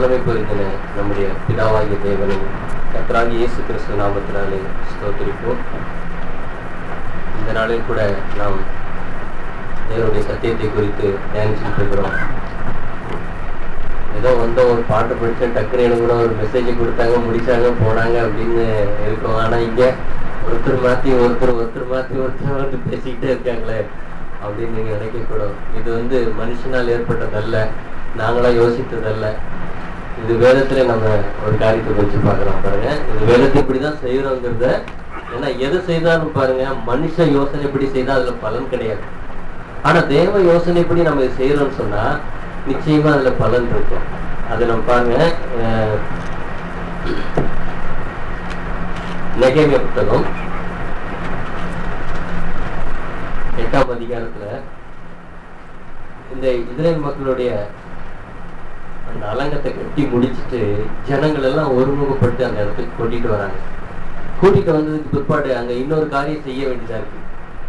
வல்லமை பொருந்தின நம்முடைய பிதாவாகிய தேவனை கர்த்தராகிய இயேசு கிறிஸ்து நாமத்தினாலே ஸ்தோத்திரிப்போம். இந்த நாளில் கூட நாம் தேவனுடைய சத்தியத்தை குறித்து தியானிச்சுட்டு இருக்கிறோம். ஏதோ ஒரு பாட்டு படிச்சேன், டக்குனு எனக்கு கூட ஒரு மெசேஜ் கொடுத்தாங்க, முடிச்சாங்க, போனாங்க அப்படின்னு இருக்கும். ஆனா இங்க ஒருத்தர் மாத்தி ஒருத்தர் வந்து பேசிக்கிட்டே இருக்காங்களே அப்படின்னு நீங்க நினைக்கக்கூடாது. இது மனுஷனால் ஏற்பட்டதல்ல, நாங்களா யோசித்ததல்ல. இது வேதத்துல நம்ம ஒரு காரியத்தை வச்சு பார்க்கலாம். பாருங்க, இது வேதத்தை இப்படிதான் செய்யறோங்கிறத. ஏன்னா எது செய்தாலும் பாருங்க, மனுஷ யோசனைப்படி செய்தா அதுல பலன் கிடையாது. ஆனா தேவ யோசனைப்படி நம்ம இது செய்யறோம்னு சொன்னா நிச்சயமா அதுல பலன் இருக்கும். அது நம்ம பாருங்க, நெகேமியா புத்தகம் 8ஆம் அதிகாரத்துல இந்த இஸ்ரேல் மக்களுடைய அந்த அலங்கத்தை கட்டி முடிச்சுட்டு ஜனங்கள் எல்லாம் ஒருமுகப்பட்டு அந்த இடத்துக்கு கூட்டிட்டு வராங்க. கூட்டிட்டு வந்ததுக்கு பிற்பாடு அங்க இன்னொரு காரியம் செய்ய வேண்டியதா இருக்கு.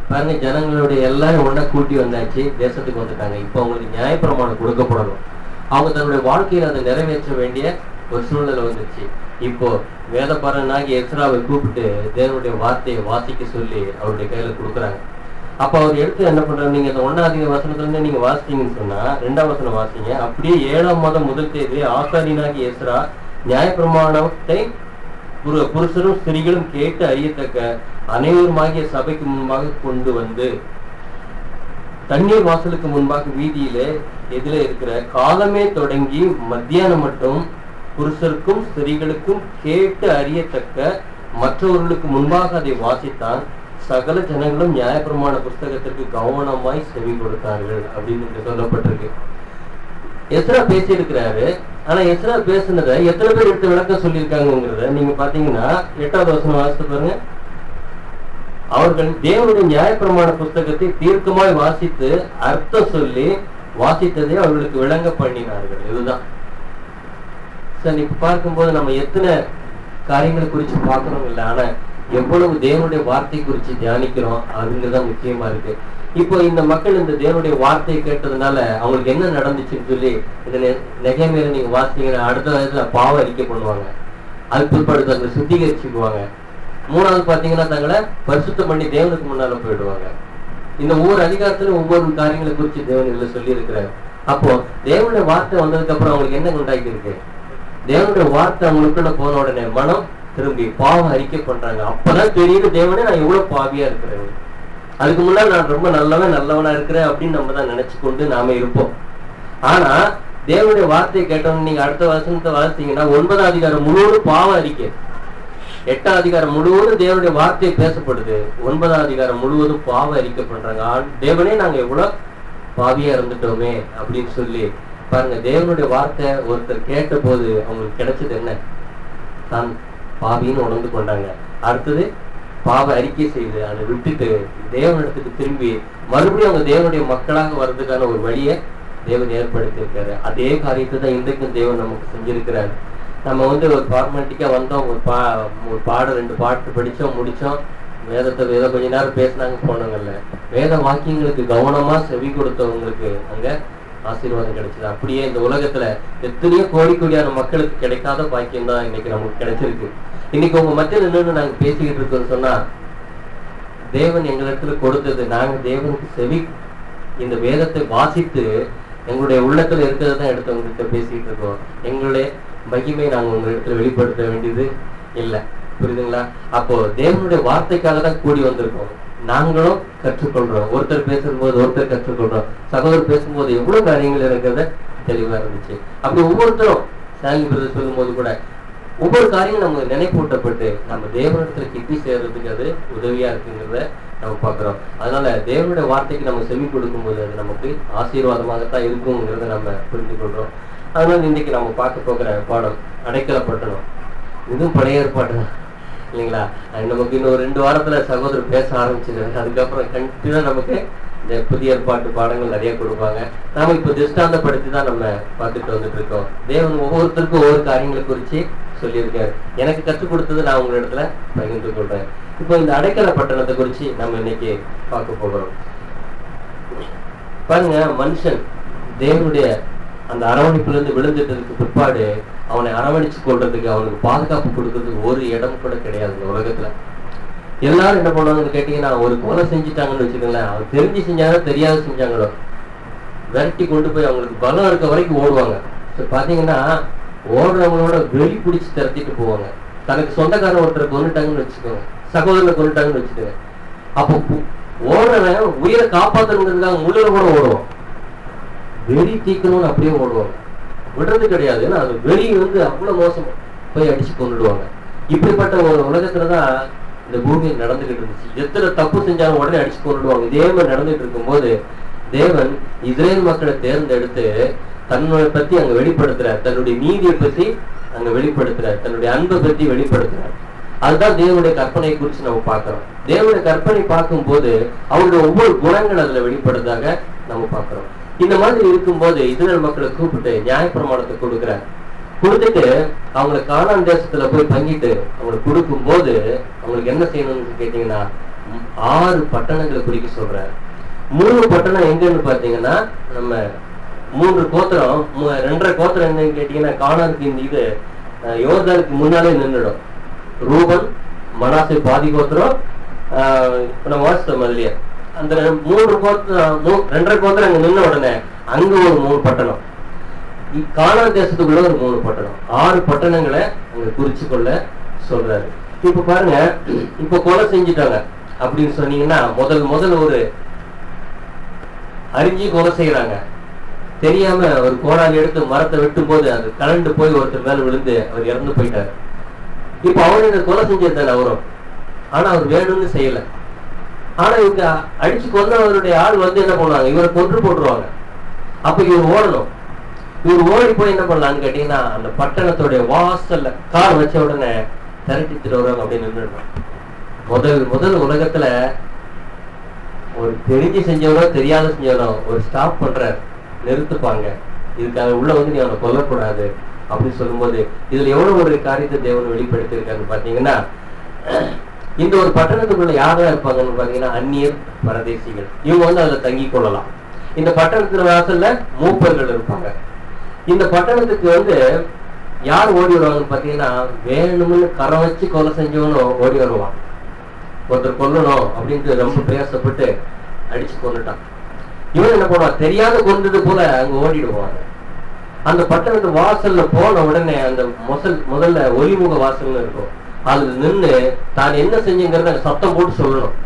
பாருங்க, ஜனங்களுடைய எல்லாரும் ஒன்னா கூட்டி வந்தாச்சு, தேசத்துக்கு வந்துட்டாங்க. இப்போ அவங்களுக்கு நியாயப்பிரமாணம் கொடுக்கப்படணும். அவங்க தன்னுடைய வாழ்க்கையில அதை நிறைவேற்ற வேண்டிய ஒரு சூழ்நிலை வந்துருச்சு. இப்போ வேதபாரனாகி எஸ்ராவை கூப்பிட்டு தேவனுடைய வார்த்தையை வாசிக்க சொல்லி அவருடைய கையில கொடுக்குறாங்க. அப்ப அவர் எடுத்து என்ன பண்றாரு, நீங்க இந்த 1ஆவது வசனத்துல இருந்து நீங்க வாசிச்சீங்கன்னு சொன்னா 2ஆம் வசனம் வாசிங்க. அப்படியே 7ஆம் மாதம் முதல் தேதி ஆசாரியனாகி எஸ்ரா நியாயப்பிரமாணத்தை புருஷரும் ஸ்திரீகளும் கேட்டு அறியத்தக்க அனைவருமாகிய சபைக்கு முன்பாக கொண்டு வந்து தண்ணீர் வாசலுக்கு முன்பாக வீதியில எதில இருக்கிற காலமே தொடங்கி மத்தியானம் மட்டும் புருஷருக்கும் ஸ்திரீகளுக்கும் கேட்டு அறியத்தக்க மற்றவர்களுக்கு முன்பாக அதை வாசித்தான். சகல ஜனங்களும் நியாயப்பிரமாண புஸ்தகத்திற்கு கவனமாய் செவி கொடுத்தார்கள் அப்படின்னு சொல்லப்பட்டிருக்கு. எஸ்ரா பேசி இருக்கிறாரு. ஆனா எஸ்ரா பேசுனதை எத்தனை பேர் எடுத்து விளக்கம் சொல்லியிருக்காங்கிறத நீங்க பாத்தீங்கன்னா 8ஆவது வசனம் வாசித்து பாருங்க. அவர்கள் தேவனுடைய நியாயப்பிரமாண புஸ்தகத்தை தீர்க்கமாய் வாசித்து அர்த்தம் சொல்லி வாசித்ததை அவர்களுக்கு விளங்க பண்ணினார்கள். இதுதான் சார். இப்ப பார்க்கும்போது நம்ம எத்தனை காரியங்களை குறிச்சு பார்க்கணும் இல்லை, ஆனா எவ்வளவு தேவனுடைய வார்த்தை குறிச்சு தியானிக்கிறோம் அதுங்கதான் முக்கியமா இருக்கு. இப்போ இந்த மக்கள் இந்த தேவனுடைய வார்த்தையை கேட்டதுனால அவங்களுக்கு என்ன நடந்துச்சுன்னு சொல்லி இந்த நெகேமியால நீங்க வாசித்தீங்கன்னா அடுத்த வயசுல பாவ அறிக்கை பண்ணுவாங்க. அது பிற்பாடு தங்களை சுத்திகரிச்சுக்குவாங்க. 3ஆவது பாத்தீங்கன்னா தங்களை பரிசுத்தம் பண்ணி தேவனுக்கு முன்னால போயிடுவாங்க. இந்த ஒவ்வொரு அதிகாரத்துல ஒவ்வொரு காரியங்களை குறிச்சு தேவன் இதுல சொல்லி இருக்கிறார். அப்போ தேவனுடைய வார்த்தை வந்ததுக்கு அப்புறம் அவங்களுக்கு என்ன உண்டாக்கி இருக்கு, தேவனுடைய வார்த்தை அவங்களுக்குள்ள போன உடனே மனம் திரும்பி பாவம் அறிக்கை பண்றாங்க. அப்பதான் தெரியுது தேவனே நான் எவ்வளவு பாவியா இருக்கிறேன், அதுக்கு முன்னாடி நான் ரொம்ப நல்லவனா இருக்கிறேன் அப்படின்னு நம்ம தான் நினைச்சு கொண்டு நாம இருப்போம். ஆனா தேவனுடைய வார்த்தையை கேட்டோம்னு நீங்க அடுத்த வசனத்தை வாசித்தீங்கன்னா 9ஆம் அதிகாரம் முழுவதும் பாவ அறிக்கை, 8ஆம் அதிகாரம் முழுவதும் தேவனுடைய வார்த்தை பேசப்படுது, 9ஆம் அதிகாரம் முழுவதும் பாவ அறிக்கை பண்றாங்க. தேவனே நாங்க எவ்வளவு பாவியா இருந்துட்டோமே அப்படின்னு சொல்லி பாருங்க. தேவனுடைய வார்த்தை ஒருத்தர் கேட்ட போது அவங்களுக்கு கிடைச்சது என்ன, தான் பாவின்னு உணர்ந்து கொண்டாங்க. அடுத்தது பாவ அறிக்கை செய்து அதை விட்டுட்டு தேவனிடத்துக்கு திரும்பி மறுபடியும் அவங்க தேவனுடைய மக்களாக வர்றதுக்கான ஒரு வழியை தேவன் ஏற்படுத்தி இருக்காரு. அதே காரியத்தை தான் இன்றைக்கும் தேவன் நமக்கு செஞ்சிருக்கிறாரு. நம்ம ஒரு ஃபார்மாலிட்டிக்கா வந்தோம், ஒரு பாடம் 2 பாட்டு படிச்சோம், முடிச்சோம், வேதத்தை கொஞ்ச நேரம் பேசினாங்க, போனவங்கல்ல. வேத வாக்கியங்களுக்கு கவனமா செவி கொடுத்தவங்களுக்கு அங்க ஆசீர்வாதம் கிடைச்சது. அப்படியே இந்த உலகத்துல எத்தனையோ கோடியான மக்களுக்கு கிடைக்காத பாக்கியம் தான் இன்னைக்கு நமக்கு கிடைச்சிருக்கு. இன்னைக்கு உங்க மத்தியில் என்னன்னு நாங்க பேசிக்கிட்டு இருக்கோம்னு சொன்னா தேவன் எங்களிடத்துல கொடுத்தது. நாங்க தேவனுக்கு செவி இந்த வேதத்தை வாசித்து எங்களுடைய உள்ளத்துல இருக்கிறதான் எடுத்து உங்ககிட்ட பேசிக்கிட்டு இருக்கோம். எங்களுடைய மகிமை நாங்க உங்க இடத்துல வெளிப்படுத்த வேண்டியது இல்லை. புரியுதுங்களா? அப்போ தேவனுடைய வார்த்தைக்காக தான் கூடி வந்திருக்கோம். நாங்களும் கற்றுக்கொள்றோம். ஒருத்தர் பேசும்போது ஒருத்தர் கற்றுக்கொள்றோம். சகோதரர் பேசும்போது எவ்வளவு காரியங்கள் இருக்கிறத தெளிவா இருந்துச்சு. அப்படி ஒவ்வொருத்தரும் சாலி பிரதர் சொல்லும் போது கூட ஒவ்வொரு காரியமும் நம்ம நினைப்பூட்டப்பட்டு நம்ம தேவனிடத்துல கிட்டி சேர்றதுக்கு அது உதவியா இருக்குங்கிறத நம்ம பார்க்கிறோம். அதனால தேவனுடைய வார்த்தைக்கு நம்ம செவி கொடுக்கும் போது அது நமக்கு ஆசீர்வாதமாகத்தான் இருக்குங்கிறத நம்ம புரிந்து கொள்றோம். அதனால இன்னைக்கு நம்ம பார்க்க போகிற பாடம் அடைக்கலப்பட்டணும். இதுவும் பழைய ஏற்பாடு தான் இல்லைங்களா? நமக்கு இன்னும் 2 வாரத்துல சகோதரர் பேச ஆரம்பிச்சிருக்காங்க. அதுக்கப்புறம் கண்டிப்பா நமக்கு இந்த புதிய ஏற்பாட்டு பாடங்கள் நிறைய கொடுப்பாங்க. நாம இப்ப திருஷ்டாந்தப்படுத்தி தான் நம்ம பார்த்துட்டு வந்துட்டு இருக்கோம். தேவன் ஒவ்வொருத்தருக்கும் ஒவ்வொரு காரியங்களை குறிச்சு சொல்லியிருக்காரு. எனக்கு கற்றுக் கொடுத்தது நான் உங்க இடத்துல பகிர்ந்து கொள்றேன். இப்போ இந்த அடைக்கல பட்டணத்தை குறிச்சு நம்ம இன்னைக்கு பார்க்க போகிறோம். பாருங்க, மனுஷன் தேவனுடைய அந்த அரவணைப்புல இருந்து விழுந்துட்டதுக்கு பிற்பாடு அவனை அரவணைச்சு கொள்றதுக்கு, அவனுக்கு பாதுகாப்பு கொடுக்கறதுக்கு ஒரு இடம் கூட கிடையாது இந்த உலகத்துல. எல்லாரும் என்ன பண்ணுவாங்கன்னு கேட்டீங்கன்னா, ஒரு கொலை செஞ்சுட்டாங்கன்னு வச்சுக்கோங்களேன், அவன் தெரிஞ்சு செஞ்சாங்களோ தெரியாத செஞ்சாங்களோ விரட்டி கொண்டு போய் அவங்களுக்கு பலம் இருக்க வரைக்கும் ஓடுவாங்க. பாத்தீங்கன்னா ஓடுறவங்களோட வெளி பிடிச்சி திரட்டிட்டு போவாங்க. தனக்கு சொந்தக்காரன் ஒருத்தரை கொண்டுட்டாங்கன்னு வச்சுக்கோங்க, சகோதரனை கொண்டுட்டாங்கன்னு வச்சுக்கோங்க, அப்போ ஓடுறவன் உயிரை காப்பாற்றணுங்கிறதுக்காக முள்ள கூட ஓடுவான். வெறி தீக்கணும்னு அப்படியே ஓடுவாங்க, விடுறது கிடையாது. ஏன்னா அது வெறி அவ்வளவு மோசம், போய் அடிச்சு கொண்டுடுவாங்க. இப்படிப்பட்ட ஒரு உலகத்துலதான் இந்த பூமியில் நடந்துகிட்டு இருந்துச்சு. எத்தனை தப்பு செஞ்சாலும் உடனே அடிச்சு கொண்டுடுவாங்க. இதே மாதிரி நடந்துட்டு இருக்கும் போது தேவன் இஸ்ரேல் மக்களை தேர்ந்தெடுத்து தன்னை பத்தி அங்க வெளிப்படுத்துறார், தன்னுடைய நீதியை பத்தி அங்க வெளிப்படுத்துறார், தன்னுடைய அன்பை பத்தி வெளிப்படுத்துறார். அதுதான் தேவனுடைய கற்பனை குறித்து நம்ம பார்க்கிறோம். தேவனுடைய கற்பனை பார்க்கும் போது அவருடைய ஒவ்வொரு குணங்கள் அதுல வெளிப்படுறதாக நம்ம பார்க்கிறோம். இந்த மாதிரி இருக்கும்போது இஸ்ரேல் மக்களை கூப்பிட்டு நியாயப்பிரமாணத்தை கொடுக்கிறார். கொடுத்துட்டு அவங்களை கானான் தேசத்துல போய் பங்கிட்டு அவங்களுக்கு கொடுக்கும் போது அவங்களுக்கு என்ன செய்யணும்னு கேட்டீங்கன்னா 6 பட்டணங்களை குறிக்க சொல்றாரு. 3 பட்டணம் எங்கன்னு பாத்தீங்கன்னா நம்ம 3 கோத்திரம், 2.5 கோத்திரம் என்னன்னு கேட்டீங்கன்னா கானானுக்கு இந்த இது யோர்தானுக்கு முன்னாலே நின்றுடும். ரூபன், மனாசே பாதி கோத்திரம், நம்ம வாசித்தோம் இல்லையா, அந்த 3 கோத்திரம் 2.5 கோத்திரம் அங்க நின்ன உடனே அங்க ஒரு 3 பட்டணம், கானான் தேசத்துக்குள்ள ஒரு 3 பட்டணம், 6 பட்டணங்களை அங்க குறிச்சு கொள்ள சொல்றாரு. இப்ப பாருங்க, இப்ப கொலை செஞ்சுட்டாங்க அப்படின்னு சொன்னீங்கன்னா முதல் ஒரு அறிஞ்சி கொலை செய்யறாங்க. தெரியாம ஒரு கோடாலி எடுத்து மரத்தை வெட்டும் போது அது கலண்டு போய் ஒருத்தர் மேல விழுந்து அவர் இறந்து போயிட்டாரு. இப்ப அவரு இந்த கொலை செஞ்சிருந்தாரு அவரும், ஆனா அவர் வேணும்னு செய்யல. ஆனா இவங்க அடிச்சு கொண்டவருடைய ஆள் என்ன பண்ணுவாங்க, இவரை கொன்று போட்டுருவாங்க. அப்ப இவர் ஓடணும். இவர் ஓடி போய் என்ன பண்ணலான்னு கேட்டீங்கன்னா அந்த பட்டணத்துடைய வாசல்ல கார் வச்ச உடனே திரட்டி வருவாங்க அப்படின்னு நின்றுடுவாங்க. முதல் உலகத்துல ஒரு தெரிஞ்சு செஞ்சவனோ தெரியாத செஞ்சவனோ ஒரு ஸ்டாப் பண்றாரு, நிறுத்துப்பாங்க. இதுக்காக உள்ள நீ அவனை கொல்லக்கூடாது அப்படின்னு சொல்லும்போது இதுல எவ்வளவு ஒரு காரியத்தை தேவன் வெளிப்படுத்தி இருக்காருன்னு பாத்தீங்கன்னா, இந்த ஒரு பட்டணத்துக்குள்ள யாரா இருப்பாங்கன்னு பாத்தீங்கன்னா அந்நியர், பரதேசிகள். இவங்க அதுல தங்கி கொள்ளலாம். இந்த பட்டணத்துல வாசல்ல மூப்பர்கள் இருப்பாங்க. இந்த பட்டணத்துக்கு யார் ஓடி வருவாங்கன்னு பாத்தீங்கன்னா வேணும்னு கரை வச்சு கொலை செஞ்சவனும் ஓடி வருவான். ஒருத்தர் கொல்லணும் அப்படின்ட்டு ரொம்ப பிரயாசப்பட்டு அடிச்சு கொண்டுட்டான். இவன் என்ன பண்ணுவான், தெரியாத கொண்டது போல அங்க ஓடிடுவாங்க. அந்த பட்டணத்து வாசல்ல போன உடனே அந்த முதல்ல ஒலிமுக வாசல்னு இருக்கும், அதுல நின்று தான் என்ன செஞ்சுங்கிறத சத்தம் போட்டு சொல்லணும்.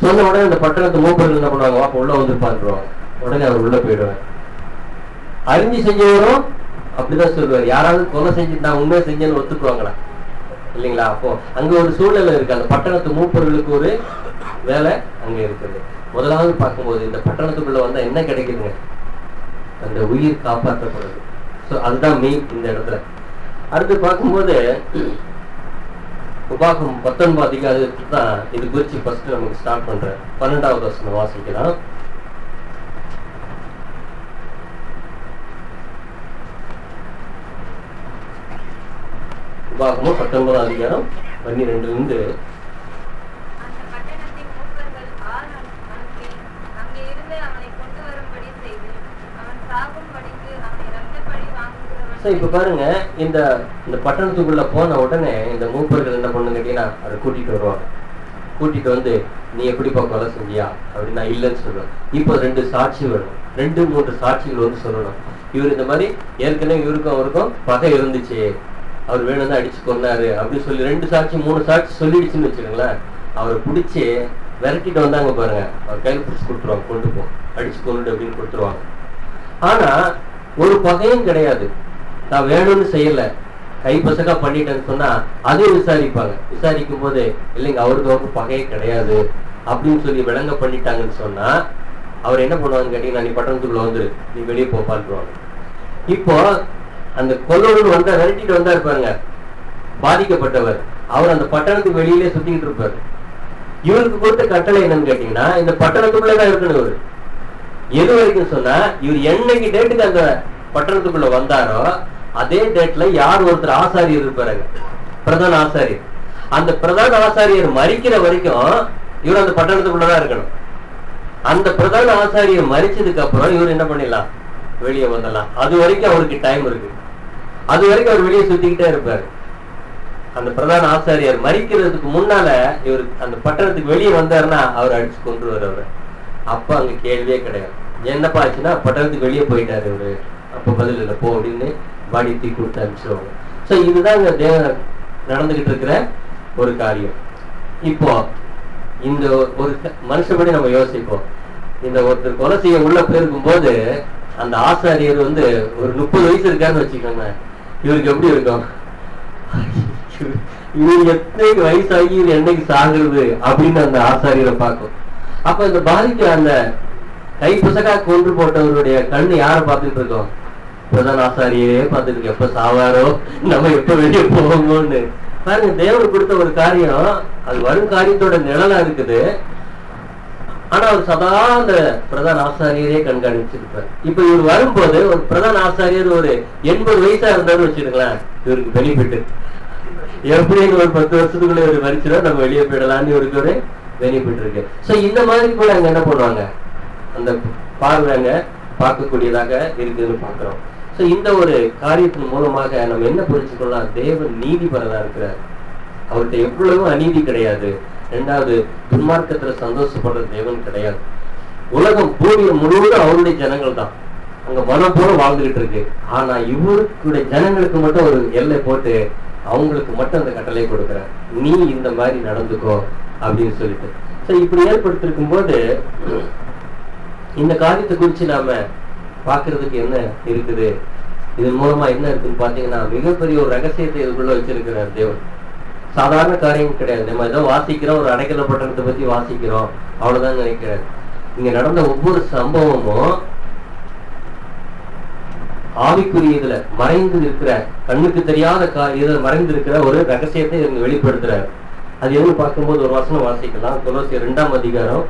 சொன்ன உடனே அந்த பட்டணத்து மூப்பர்கள் என்ன பண்ணுவாங்க, வாப்ப உள்ள வந்துருப்பாருவாங்க. உடனே அவர் உள்ள போயிடுவார். அறிஞ்சு செஞ்சவரும் அப்படிதான் சொல்லுவார். யாராவது கொலை செஞ்சு நான் உண்மையை செஞ்சேன்னு ஒத்துக்குவாங்களா இல்லைங்களா? அப்போ அங்க ஒரு சூழ்நிலை இருக்கு. அந்த பட்டணத்து மூப்பர்களுக்கு ஒரு வேலை அங்க இருக்குது. முதலாவது பார்க்கும்போது இந்த பட்டணத்துக்குள்ள வந்தா என்ன கிடைக்குதுங்க, அந்த உயிர் காப்பாற்றப்படுது. ஸோ அதுதான் மெயின் இந்த இடத்துல. அடுத்து பார்க்கும்போது உபாகம் 19 அதிகாரத்துக்கு தான் இது குறிச்சு ஃபர்ஸ்ட் நமக்கு ஸ்டார்ட் பண்றேன். 12வது வசனம் வாசிக்கலாம். உபாகமும் 19 அதிகாரம் 12 இப்ப பாருங்க, இந்த பட்டணத்துக்குள்ள போன உடனே இந்த மூப்பர்கள் என்ன பண்ணு கேட்டீங்கன்னா அதை கூட்டிட்டு வருவாங்க. கூட்டிட்டு நீ எப்படிப்பா கொலை செஞ்சியா அப்படின்னா இல்லைன்னு சொல்லுவாங்க. இப்போ 2 சாட்சி வேணும், 2-3 சாட்சிகள் சொல்லணும். இவர் இந்த மாதிரி ஏற்கனவே இவருக்கும் அவருக்கும் பகை இருந்துச்சு, அவர் வேணும்தான் அடிச்சு கொண்டாரு அப்படின்னு சொல்லி 2 சாட்சி 3 சாட்சி சொல்லிடுச்சுன்னு வச்சுக்கோங்களேன். அவரை பிடிச்சி விரட்டிட்டு வந்தாங்க பாருங்க, அவர் கையில் பிடிச்சி கொடுத்துருவாங்க, கொண்டு போ அடிச்சு கொண்டு அப்படின்னு கொடுத்துருவாங்க. ஆனா ஒரு பகையும் கிடையாது, நான் வேணும்னு செய்யல, கைப்பசக்கா பண்ணிட்டேன்னு சொன்னா அதையும் விசாரிப்பாங்க. விசாரிக்கும் போது இல்லைங்க அவருக்கு பகையே கிடையாது அப்படின்னு சொல்லி விளங்க பண்ணிட்டாங்கன்னு சொன்னா அவர் என்ன பண்ணுவாங்க கேட்டீங்கன்னா, நீ பட்டணத்துக்குள்ள வந்துரு, நீ வெளியே போப்பான்றாங்க. இப்போ அந்த கொல்லோடு விரட்டிட்டு வந்தா இருப்பாருங்க பாதிக்கப்பட்டவர், அவர் அந்த பட்டணத்துக்கு வெளியிலே சுத்திக்கிட்டு இருப்பாரு. இவருக்கு கொடுத்த கட்டளை என்னன்னு கேட்டீங்கன்னா, இந்த பட்டணத்துக்குள்ளதான் இருக்கணும். இவரு எது வரைக்கும் சொன்னா, இவர் என்னைக்கு டேட்டுக்கு அந்த பட்டணத்துக்குள்ள வந்தாரோ அதே டேட்ல யார் ஒருத்தர் ஆசாரியர் இருப்பாருங்க, பிரதான ஆசாரியர். அந்த பிரதான ஆசாரியர் மரிக்கிற வரைக்கும் இவர் அந்த பட்டணத்துக்குள்ளதான் இருக்கணும். அந்த பிரதான ஆசாரியர் மரிச்சதுக்கு அப்புறம் இவர் என்ன பண்ணிடலாம், வெளியே வந்துடலாம். அது வரைக்கும் அவருக்கு டைம் இருக்கு. அது வரைக்கும் அவர் வெளியே சுத்திக்கிட்டே இருப்பாரு. அந்த பிரதான ஆசாரியார் மரிக்கிறதுக்கு முன்னால இவர் அந்த பட்டணத்துக்கு வெளியே வந்தாருன்னா அவர் அடிச்சு கொண்டுருவார் அவரை. அப்ப அங்க கேள்வியே கிடையாது. என்னப்பா ஆச்சுன்னா பட்டணத்துக்கு வெளியே போயிட்டாரு இவரு. அப்ப பதில் இல்லை, போ அப்படின்னு பாடி தீ கொடுத்து அனுப்பிச்சிருவாங்க. சோ இதுதான் இங்க தேவன் நடந்துகிட்டு இருக்கிற ஒரு காரியம். இப்போ இந்த ஒரு மனுஷப்படி நம்ம யோசிப்போம். இந்த ஒருத்தர் கொலை செய்ய உள்ள போயிருக்கும் போது அந்த ஆசாரியர் ஒரு 30 வயசு இருக்காருன்னு வச்சுக்கோங்க. இவருக்கு எப்படி இருக்கும்? இவருக்கு எத்தனை வயசாகி இவர் என்னைக்கு சாகுறது அப்படின்னு அந்த ஆசாரியரை பார்க்கும். அப்ப இந்த பாதிக்க அந்த கை புசகா கொன்று போட்டவருடைய கண்ணு யாரை பார்த்துட்டு இருக்கோம்? பிரதான ஆசாரியே பார்த்துட்டு இருக்கு. எப்ப சாவாரோ, நம்ம எப்ப வெளியே போவோமோன்னு. பாருங்க, தேவன் கொடுத்த ஒரு காரியம் அது வரும் காரியத்தோட நிழலா இருக்குது. ஆனா அவர் சதா அந்த பிரதான ஆசாரியரே கண்காணிச்சிருப்பார். இப்ப இவர் வரும்போது ஒரு பிரதான ஆசாரியர் ஒரு 80 வயசா இருந்தாருன்னு வச்சிருக்கலாம், இவருக்கு பெனிஃபிட். எப்படின்னு ஒரு 10 வருஷத்துக்குள்ள இவர் மறிச்சிடும், நம்ம வெளியே போயிடலான்னு இவருக்கு ஒரு பெனிஃபிட் இருக்கு. சோ இந்த மாதிரி கூட அங்க என்ன பண்ணுவாங்க, அந்த பார்வைங்க பார்க்கக்கூடியதாக இருக்குதுன்னு பாக்குறோம். சோ இந்த ஒரு காரியத்தின் மூலமாக நம்ம என்ன புரிஞ்சுக்கலாம்? தேவன் நீதிபரதா இருக்கிறார். அவர்கிட்ட எவ்வளவு அநீதி கிடையாது. ரெண்டாவது, துன்மார்க்கத்துல சந்தோஷப்படுற தேவன் கிடையாது. உலகம் பூமி முழுவதும் அவருடைய ஜனங்கள் தான் அங்க மனம் போல வாழ்ந்துகிட்டு இருக்கு. ஆனா இவருடைய ஜனங்களுக்கு மட்டும் ஒரு எல்லை போட்டு அவங்களுக்கு மட்டும் அந்த கட்டளை கொடுக்கிறார், நீ இந்த மாதிரி நடந்துக்கோ அப்படின்னு சொல்லிட்டு. சோ இப்படி ஏற்படுத்திருக்கும் போது இந்த காரியத்தை குறிச்சு நாம பாக்குறதுக்கு என்ன இருக்குது, இதன் மூலமா என்ன இருக்குன்னு பாத்தீங்கன்னா மிகப்பெரிய ஒரு ரகசியத்தை இதுக்குள்ள வச்சிருக்கிறார் தேவன். சாதாரண காரியம் கிடையாது. நம்ம ஏதோ வாசிக்கிறோம், ஒரு அடைக்கல பட்டணத்தை பத்தி வாசிக்கிறோம், அவ்வளவுதான் நினைக்கிறாரு. இங்க நடந்த ஒவ்வொரு சம்பவமும் ஆவிக்குரிய இதுல மறைந்து இருக்கிற, கண்ணுக்கு தெரியாத இதுல மறைந்து இருக்கிற ஒரு ரகசியத்தை இவங்க வெளிப்படுத்துறாரு. அது எதுன்னு பார்க்கும்போது ஒரு வசனம் வாசிக்கலாம். கொலோசியர் 2ஆம் அதிகாரம்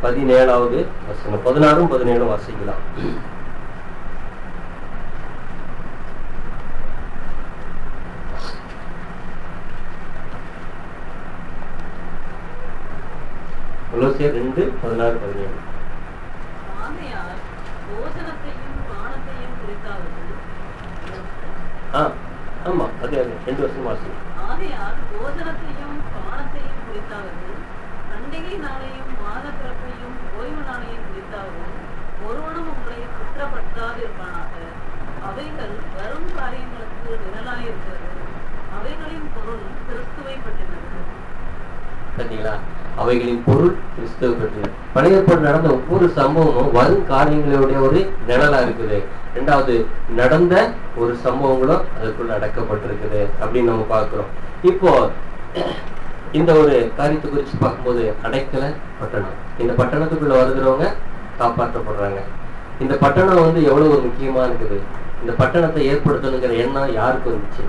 17வது வசனம், 16ம் 17ம் வாசிக்கலாம். கொலோசியர் 2:16-17. ஆமா, அது 2 வருஷம் வாசிக்கும். ஆகையால் போஜனத்தையும் பானத்தையும் குறித்தாவது, பண்டிகை நாளையும் மாத பிறப்பையும் ஓய்வு நாளையும் குறித்தாவது ஒருவனும் உங்களை குற்றப்படுத்தாது இருப்பானாக. அவைகள் வரும் காரியங்களுக்கு நிழலாயிருக்கிறது. அவைகளின் பொருள் கிறிஸ்துவை பற்றினது. பார்த்தீங்களா? அவைகளின் பொருள் கிறிஸ்துவை பற்றினது. பழைய ஏற்பாடு நடந்த ஒவ்வொரு சம்பவமும் வரும் காரியங்களுடைய ஒரு நிழலா இருக்குது. ரெண்டாவது, நடந்த ஒரு சம்பவங்களும் அதுக்குள்ள அடக்கப்பட்டிருக்குது அப்படின்னு நம்ம பார்க்கிறோம். இப்போ இந்த ஒரு காரியத்தை குறித்து பார்க்கும்போது அடைக்கல பட்டணம், இந்த பட்டணத்துக்குள்ள வருகிறவங்க காப்பாற்றப்படுறாங்க. இந்த பட்டணம் எவ்வளவு ஒரு முக்கியமா இருக்குது. இந்த பட்டணத்தை ஏற்படுத்தணுங்கிற எண்ணம் யாருக்கு வந்துச்சு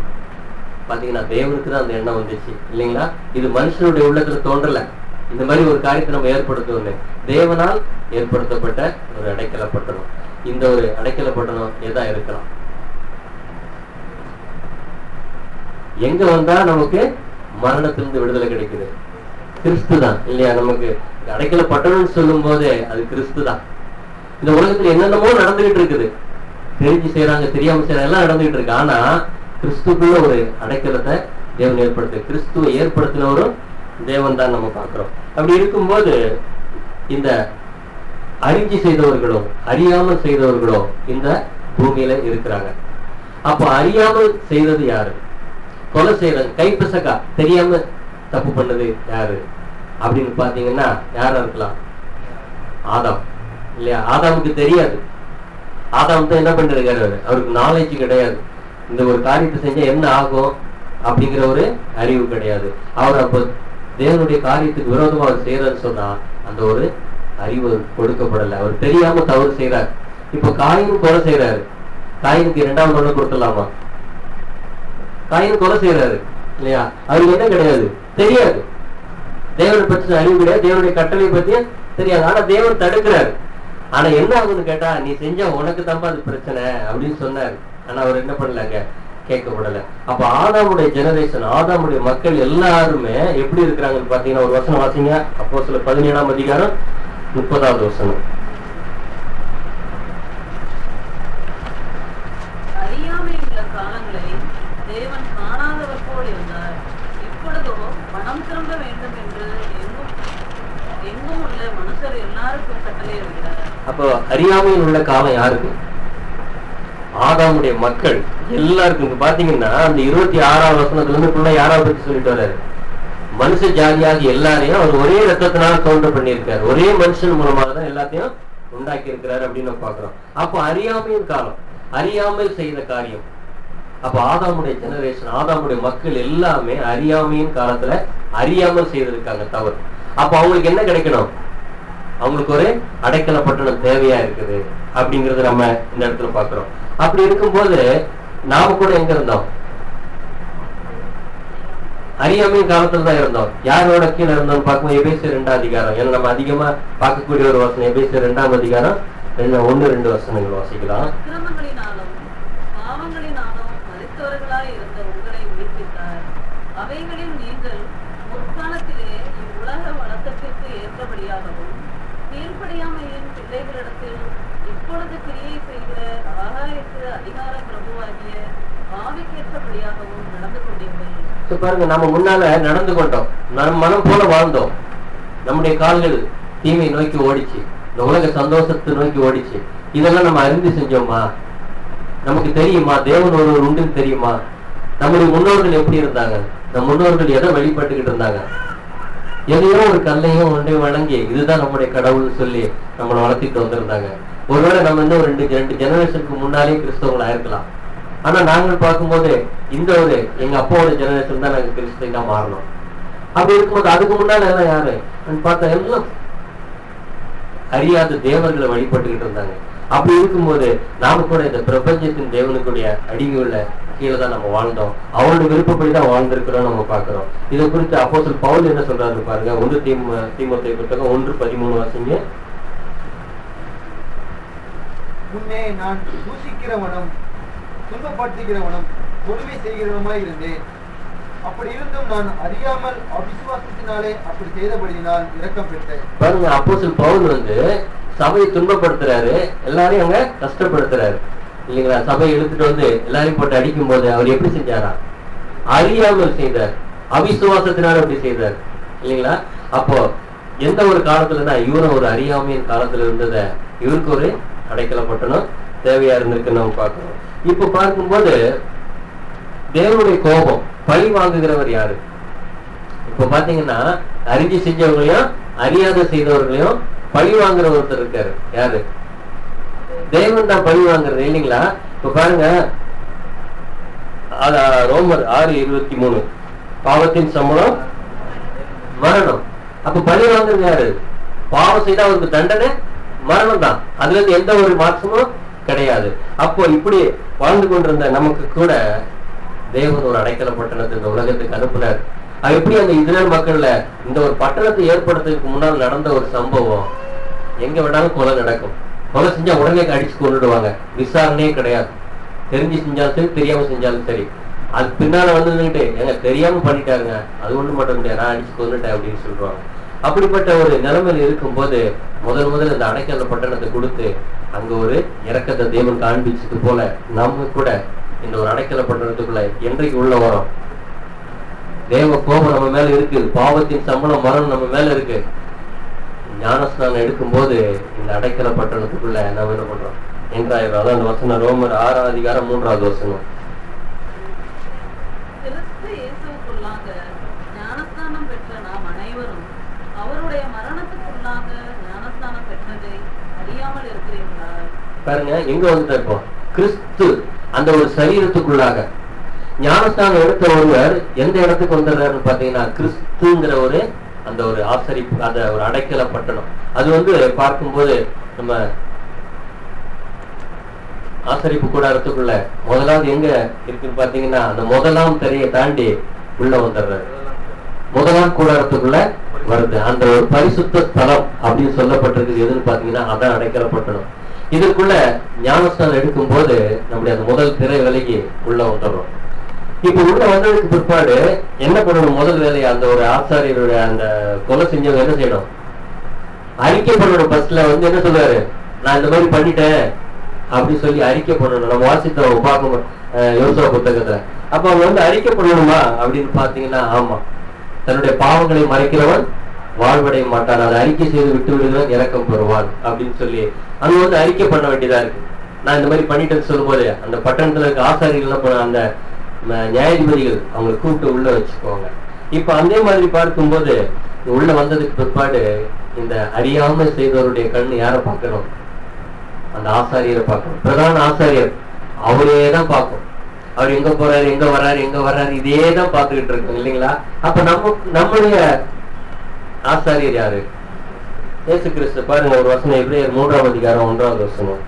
பாத்தீங்கன்னா? தேவனுக்கு தான் அந்த எண்ணம் வந்துச்சு, இல்லைங்களா? இது மனுஷனுடைய உள்ளத்துல தோன்றல. இந்த மாதிரி ஒரு காரியத்தை நம்ம ஏற்படுத்தணும், தேவனால் ஏற்படுத்தப்பட்ட ஒரு அடைக்கல பட்டணம். இந்த ஒரு அடைக்கல பட்டணம் எதா இருக்கலாம்? எங்க வந்தா நமக்கு மரணத்திலிருந்து விடுதலை கிடைக்குது? கிறிஸ்து தான், இல்லையா? நமக்கு அடைக்கல பட்டணம்னு சொல்லும் போதே அது கிறிஸ்து தான். இந்த உலகத்துல என்னென்னமோ நடந்துகிட்டு இருக்குது, தெரிஞ்சு செய்யறாங்க, தெரியாம செய்யறாங்க, எல்லாம் நடந்துகிட்டு இருக்கு. ஆனா கிறிஸ்துக்குள்ள ஒரு அடைக்கலத்தை தேவன் ஏற்படுத்து, கிறிஸ்துவை ஏற்படுத்தினவரும் தேவன் தான் நம்ம பார்க்கிறோம். அப்படி இருக்கும்போது இந்த அறிஞ்சு செய்தவர்களும் அறியாமல் செய்தவர்களும் இந்த பூமியில இருக்கிறாங்க. அப்ப அறியாமல் செய்தது யாரு? கொலை செய்யறது, கைப்பசக்கா தெரியாம தப்பு பண்ணது யாரு அப்படின்னு பாத்தீங்கன்னா யாரா இருக்கலாம்? ஆதாம், இல்லையா? ஆதாமுக்கு தெரியாது. ஆதாம் தான் என்ன பண்ணிருக்காரு, அவருக்கு நாலேஜ் கிடையாது. இந்த ஒரு காரியத்தை செஞ்சா என்ன ஆகும் அப்படிங்கிற ஒரு அறிவு கிடையாது. அவர் அப்ப தேவனுடைய காரியத்துக்கு விரோதமா அவர் செய்யறாரு சொன்னா அந்த ஒரு அறிவு கொடுக்கப்படல. அவர் தெரியாம தவறு செய்யறாரு. இப்ப காயின் கொலை செய்யறாரு, காயினுக்கு 2ஆம் மரண கொடுத்துடலாமா? காயின் கொலை செய்யறாரு, இல்லையா? அவருக்கு என்ன கிடையாது, தெரியாது. தேவனை பற்றி அறிவு கிடையாது, தேவனுடைய கட்டளை பத்தி தெரியாது. ஆனா தேவன் தடுக்கிறாரு. ஆனா என்ன ஆகுதுன்னு கேட்டா, நீ செஞ்சா உனக்கு தான்ப்பா அது பிரச்சனை அப்படின்னு சொன்னாரு. ஆனா அவர் என்ன பண்ணலங்க, கேட்கப்படல. அப்ப ஆதாமுடைய ஜெனரேஷன், ஆதாமுடைய மக்கள் எல்லாருமே எப்படி இருக்கிறாங்கன்னு பாத்தீங்கன்னா, ஒரு வசனம் வாசிங்க. அப்போஸ்தலர் 17ஆம் அதிகாரம் 30வது வசனம். மனம் திரும்ப வேண்டும் என்று எங்கும் உள்ள மனுஷர் எல்லாருக்கும் கட்டளையிடுகிறார். அப்போ அறியாமையில் உள்ள காலம் யாருக்கு? ஆதாமுடைய மக்கள் எல்லாருக்கும். பாத்தீங்கன்னா அந்த 26ஆம் வசனத்துல இருந்து ஃபுல்லா யாராவது பத்தி சொல்லிட்டு வர்றாரு? மனுஷ ஜாதியாக எல்லாரையும் அவர் ஒரே ரத்தத்தினால தோன்ற பண்ணியிருக்காரு. ஒரே மனுஷன் மூலமாக தான் எல்லாத்தையும் உண்டாக்கி இருக்கிறாரு அப்படின்னு நம்ம பாக்குறோம். அப்போ அறியாமையின் காலம், அறியாமல் செய்த காரியம். அப்ப ஆதாமுடைய ஜெனரேஷன், ஆதாமுடைய மக்கள் எல்லாமே அறியாமையின் காலத்துல அறியாமல் செய்திருக்காங்க தவறு. அப்ப அவங்களுக்கு என்ன கிடைக்கணும்? அவங்களுக்கு ஒரு அடைக்கல பட்டணம் தேவையா இருக்குது அப்படிங்கறத நம்ம இந்த இடத்துல பாக்குறோம். அப்படி இருக்கும்போது நாம கூட எங்க இருந்தோம்? அறியாமையின் காலத்துல தான் இருந்தோம். யாரோட கீழே இருந்தோம் பார்க்கும்போது எபேசியர் 2ஆம் அதிகாரம். ஏன்னா நம்ம அதிகமா பார்க்கக்கூடிய ஒரு வசனம் எபேசியர் 2ஆம் அதிகாரம் 1-2 வசனங்கள் வாசிக்கலாம். அக்கிரமங்களினாலும் பாவங்களினாலும் மரித்தவர்களாய் இருந்த உங்களை உயிர்ப்பித்தார். அவைகளில் நீங்கள் முற்காலத்திலே இவ்வுலக வழக்கத்திற்கு ஏற்றபடியாகவும் கீழ்ப்படியாமையின் பிள்ளைகளிடத்தில் இப்பொழுது கிரியை செய்கிற ஆகாயத்து அதிகார பிரபுவாகிய ஆவிக்கேற்றபடியாகவும் நடந்து கொண்டீர்கள். பாருங்க, நம்ம முன்னால நடந்து கொண்டோம், நம் மனம் போல வாழ்ந்தோம். நம்முடைய கால்கள் தீமை நோக்கி ஓடிச்சு, இந்த உலக சந்தோஷத்தை நோக்கி ஓடிச்சு. இதெல்லாம் நம்ம அறிந்து செஞ்சோமா? நமக்கு தெரியுமா தேவன் ஒருவர் உண்டுன்னு தெரியுமா? நம்முடைய முன்னோர்கள் எப்படி இருந்தாங்க? நம் முன்னோர்கள் எதை வழிபட்டுக்கிட்டு இருந்தாங்க? எதையோ ஒரு கல்லையும் ஒன்றையும் வழங்கி இதுதான் நம்முடைய கடவுள்னு சொல்லி நம்மளை வளர்த்திட்டு வந்திருந்தாங்க. ஒருவேளை நம்ம இன்னும் ரெண்டு ஜெனரேஷனுக்கு முன்னாலே கிறிஸ்தவங்களா இருக்கலாம். ஆனா நாங்கள் பார்க்கும்போது இந்த ஒரு எங்க அப்பாவோட ஜெனரேஷன் தான் நாங்க கிறிஸ்தவங்களா மாறணும். அப்படி இருக்கும்போது அதுக்கு முன்னால எல்லாம் யாரு பார்த்தா எல்லாம் அறியாத தேவர்களை வழிபட்டுக்கிட்டு இருந்தாங்க. அப்படி இருக்கும்போது நாம கூட இந்த பிரபஞ்சத்தின் தேவனுக்குடைய அடிமையுள்ள கீழே தான் நம்ம வாழ்ந்தோம். அவருடைய விருப்பப்படிதான் வாழ்ந்திருக்கிறோம் நம்ம பாக்குறோம். இதை குறித்து அப்போஸ்தலன் பவுல் என்ன சொல்றாரு பாருங்க. 1 தீமோத்தேயு புத்தகம் 1:13 வாசிங்க. முன்னே நான் தூஷிக்கிறவனும் துன்பப்படுத்துகிறவனும் கொடுமை செய்கிறவனுமாய் இருந்தேன். அப்படி இருந்தும் நான் அறியாமல் அவிசுவாசத்தினாலே அப்படி செய்தபடியினால் இரக்கம் பெற்றேன். பாருங்க, அப்போஸ்தலன் பவுல் சபையை துன்பப்படுத்துறாரு, எல்லாரையும் அங்க கஷ்டப்படுத்துறாரு இல்லைங்களா? சபையை இழுத்துட்டு எல்லாரையும் போட்டு அடிக்கும் போது அவர் எப்படி செஞ்சாரா? அறியாமல் செய்தார், அவிசுவாசத்தினால அப்படி செய்தார் இல்லைங்களா? அப்போ எந்த ஒரு காலத்துலன்னா இவரும் ஒரு அறியாமையின் காலத்துல இருந்தத இவருக்கு ஒரு அடைக்கலப்பட்டணும் தேவையா இருந்திருக்கு நம்ம பார்க்கணும். இப்ப பார்க்கும்போது தேவனுடைய கோபம் பழி வாங்குகிறவர் யாரு? இப்ப பாத்தீங்கன்னா அறிஞ்சு செஞ்சவங்களையும் அறியாத செய்தவர்களையும் பழி வாங்குற ஒருத்தர் இருக்காரு. யாரு? தேவன் தான் பழி வாங்குறது இல்லைங்களா? இப்ப பாருங்க, ரோமர் 6:23 பாவத்தின் சம்பளம் மரணம். அப்ப பழி வாங்குறது யாரு? பாவம் செய்தா அவருக்கு தண்டனை மரணம் தான். அதுல இருந்து எந்த ஒரு மாற்றமும் கிடையாது. அப்போ இப்படி வாழ்ந்து கொண்டிருந்த நமக்கு கூட தேவன் ஒரு அடைக்கல பட்டணத்தை இந்த உலகத்துக்கு அனுப்புனார். அது எப்படி அந்த இஸ்ரேல் மக்கள்ல இந்த ஒரு பட்டணத்தை ஏற்படுத்துறதுக்கு முன்னால் நடந்த ஒரு சம்பவம். எங்க வேணாலும் கொலை நடக்கும். கொலை செஞ்சா உடனே அடிச்சு கொண்டுடுவாங்க, விசாரணையே கிடையாது. தெரிஞ்சு செஞ்சாலும் சரி, தெரியாம செஞ்சாலும் சரி. அது பின்னால வந்துட்டு எங்க தெரியாம பண்ணிட்டாருங்க, அது ஒண்ணு மட்டும் முடியாது, நான் அடிச்சு கொண்டுட்டேன் அப்படின்னு சொல்றாங்க. அப்படிப்பட்ட ஒரு நிலைமையில இருக்கும் போது முதல் இந்த அடைக்கல பட்டணத்தை கொடுத்து அங்க ஒரு இரக்கத்தை தேவன் காண்பிச்சது போல நம்ம கூட இந்த ஒரு அடைக்கல பட்டணத்துக்குள்ள என்றைக்கு உள்ள வரோம்? தேவ கோபம் நம்ம மேல இருக்கு, பாவத்தின் சம்பளம் மரணம் நம்ம மேல இருக்கு. ஞானஸ்நானம் எடுக்கும் போது இந்த அடைக்கல பட்டணத்துக்குள்ள நம்ம என்ன பண்றோம் என்றாயிரம். அதான் அந்த வசனம் ரோமர் 6ஆம் அதிகாரம் 3வது வசனம். கிறிஸ்து இயேசுவுக்குள்ளாக ஞானஸ்நானம் பெற்ற நாம் அனைவரும் அவருடைய மரணத்துக்குள்ளாக ஞானஸ்நானம் பெற்றதை அறியாமல் இருக்கிறீர்களா? பாருங்க, எங்க வந்துட்டா இப்போ கிறிஸ்து அந்த ஒரு சரீரத்துக்குள்ளாக ஞானஸ்தானம் எடுத்த ஒருவர் எந்த இடத்துக்கு வந்துடுறாருன்னு பாத்தீங்கன்னா கிறிஸ்துங்கிற ஒரு அந்த ஒரு ஆசரிப்பு, அந்த ஒரு அடைக்கல பட்டணம். அது பார்க்கும்போது நம்ம ஆசரிப்பு கூடாரத்துக்குள்ள முதலாவது எங்க இருக்குன்னு பாத்தீங்கன்னா அந்த முதலாம் திரையை தாண்டி உள்ள வந்துடுறாரு. முதலாம் கூடாரத்துக்குள்ள வருது. அந்த ஒரு பரிசுத்த ஸ்தலம் அப்படின்னு சொல்லப்பட்டிருக்கு. எதுன்னு பாத்தீங்கன்னா அதான் அடைக்கல பட்டணம். இதுக்குள்ள ஞானஸ்தானம் எடுக்கும் போது நம்முடைய அந்த முதல் திரை விலகி உள்ள வந்துடுறோம். இப்ப உள்ள வந்ததுக்கு பிற்பாடு என்ன பண்ணணும்? முதல் வேலையை அந்த ஒரு ஆசாரியருடைய அந்த கொலை செஞ்சவங்க என்ன செய்யணும்? அறிக்கை பண்ணணும். பஸ்ல என்ன சொல்றாரு? நான் இந்த மாதிரி பண்ணிட்டேன் அப்படி சொல்லி அறிக்கை பண்ணணும். நம்ம வாசித்தோம் பார்க்கணும் யோசுவா புத்தகத்துல. அப்ப அவங்க அறிக்கை பண்ணணுமா அப்படின்னு பாத்தீங்கன்னா ஆமா. தன்னுடைய பாவங்களை மறைக்கிறவன் வாழ்வடைய மாட்டான், அதை அறிக்கை செய்து விட்டு விடுவன் இரக்கம் பெறுவான் அப்படின்னு சொல்லி அது வந்து அறிக்கை பண்ண வேண்டியதா இருக்கு. நான் இந்த மாதிரி பண்ணிட்டேன்னு சொல்லும் போது அந்த பட்டணத்துல இருக்க ஆசாரிகள் போன அந்த நியாயாதிபதிகள் அவங்களை கூப்பிட்டு உள்ள வச்சுக்குவாங்க. இப்ப அதே மாதிரி பார்க்கும்போது உள்ள வந்ததுக்கு பிற்பாடு இந்த அறியாம செய்தவருடைய கண்ணு யாரை பார்க்கணும்? அந்த ஆசாரியரை பார்க்கணும். பிரதான ஆசாரியர் அவரே தான் பார்க்கும். அவர் எங்க போறாரு, எங்க வர்றாரு, எங்க வர்றாரு, இதே தான் பார்த்துக்கிட்டு இருக்கோம் இல்லைங்களா? அப்ப நம்முடைய ஆசாரியர் யாரு? இயேசு கிறிஸ்து. பாருங்க ஒரு வசனம், எபிரேயர் 3ஆம் அதிகாரம் 1வது வசனம்.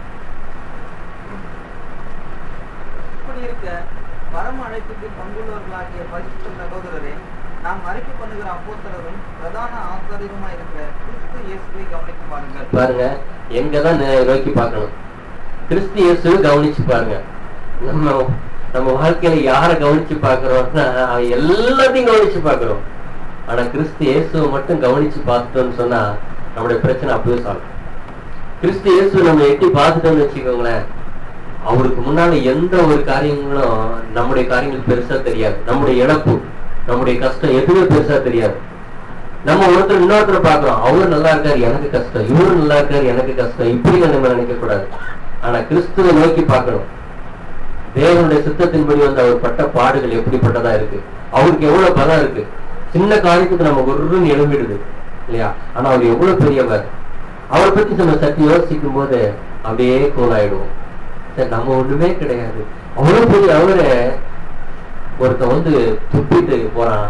இப்படி இருக்க பரம அழைப்புக்கு பங்குள்ளவர்களாகிய பரிசுத்த சகோதரரே, நாம் அறிக்கை பண்ணுகிற அப்போஸ்தலரும் பிரதான ஆசாரியருமாய் இருக்கிற கிறிஸ்து இயேசுவை கவனித்து பாருங்கள். பாருங்க எங்கதான் நோக்கி பார்க்கணும்? கிறிஸ்து இயேசுவை கவனிச்சு பாருங்க. நம்ம வாழ்க்கையில யார கவனிச்சு பாக்குறோம்னா எல்லாத்தையும் கவனிச்சு பாக்குறோம். ஆனா கிறிஸ்து இயேசுவை மட்டும் கவனிச்சு பார்த்துட்டோம்னு சொன்னா நம்முடைய பிரச்சனை அப்படியே சால்வ். கிறிஸ்து இயேசுவை நம்ம எட்டி பார்த்துட்டோம்னு வச்சுக்கோங்களேன், அவருக்கு முன்னால எந்த ஒரு காரியங்களும் நம்முடைய காரியங்கள் பெருசா தெரியாது. நம்முடைய இழப்பு, நம்முடைய கஷ்டம் எதுவுமே பெருசா தெரியாது. நம்ம ஒருத்தர் இன்னொருத்தரை பாக்குறோம், அவரு நல்லா இருக்காரு எனக்கு கஷ்டம், இவரு நல்லா இருக்காரு எனக்கு கஷ்டம், இப்படி நம்ம நினைக்க கூடாது. ஆனா கிறிஸ்துவை நோக்கி பார்க்கணும். தேவனுடைய சித்தத்தின்படி வந்து அவர் பட்ட பாடுகள் எப்படிப்பட்டதா இருக்கு, அவருக்கு எவ்வளவு பலம் இருக்கு. சின்ன காரியத்துக்கு நம்ம ஒருன்னு எழும்பிடுது இல்லையா? ஆனா அவர் எவ்வளவு பெரியவர், அவரை பத்தி நம்ம சற்று யோசிக்கும் போது அப்படியே கோலாயிடுவோம். சரி நம்ம ஒண்ணுமே கிடையாது, அவ்வளவு பெரிய அவரை ஒருத்த வந்து துப்பிட்டு போறான்,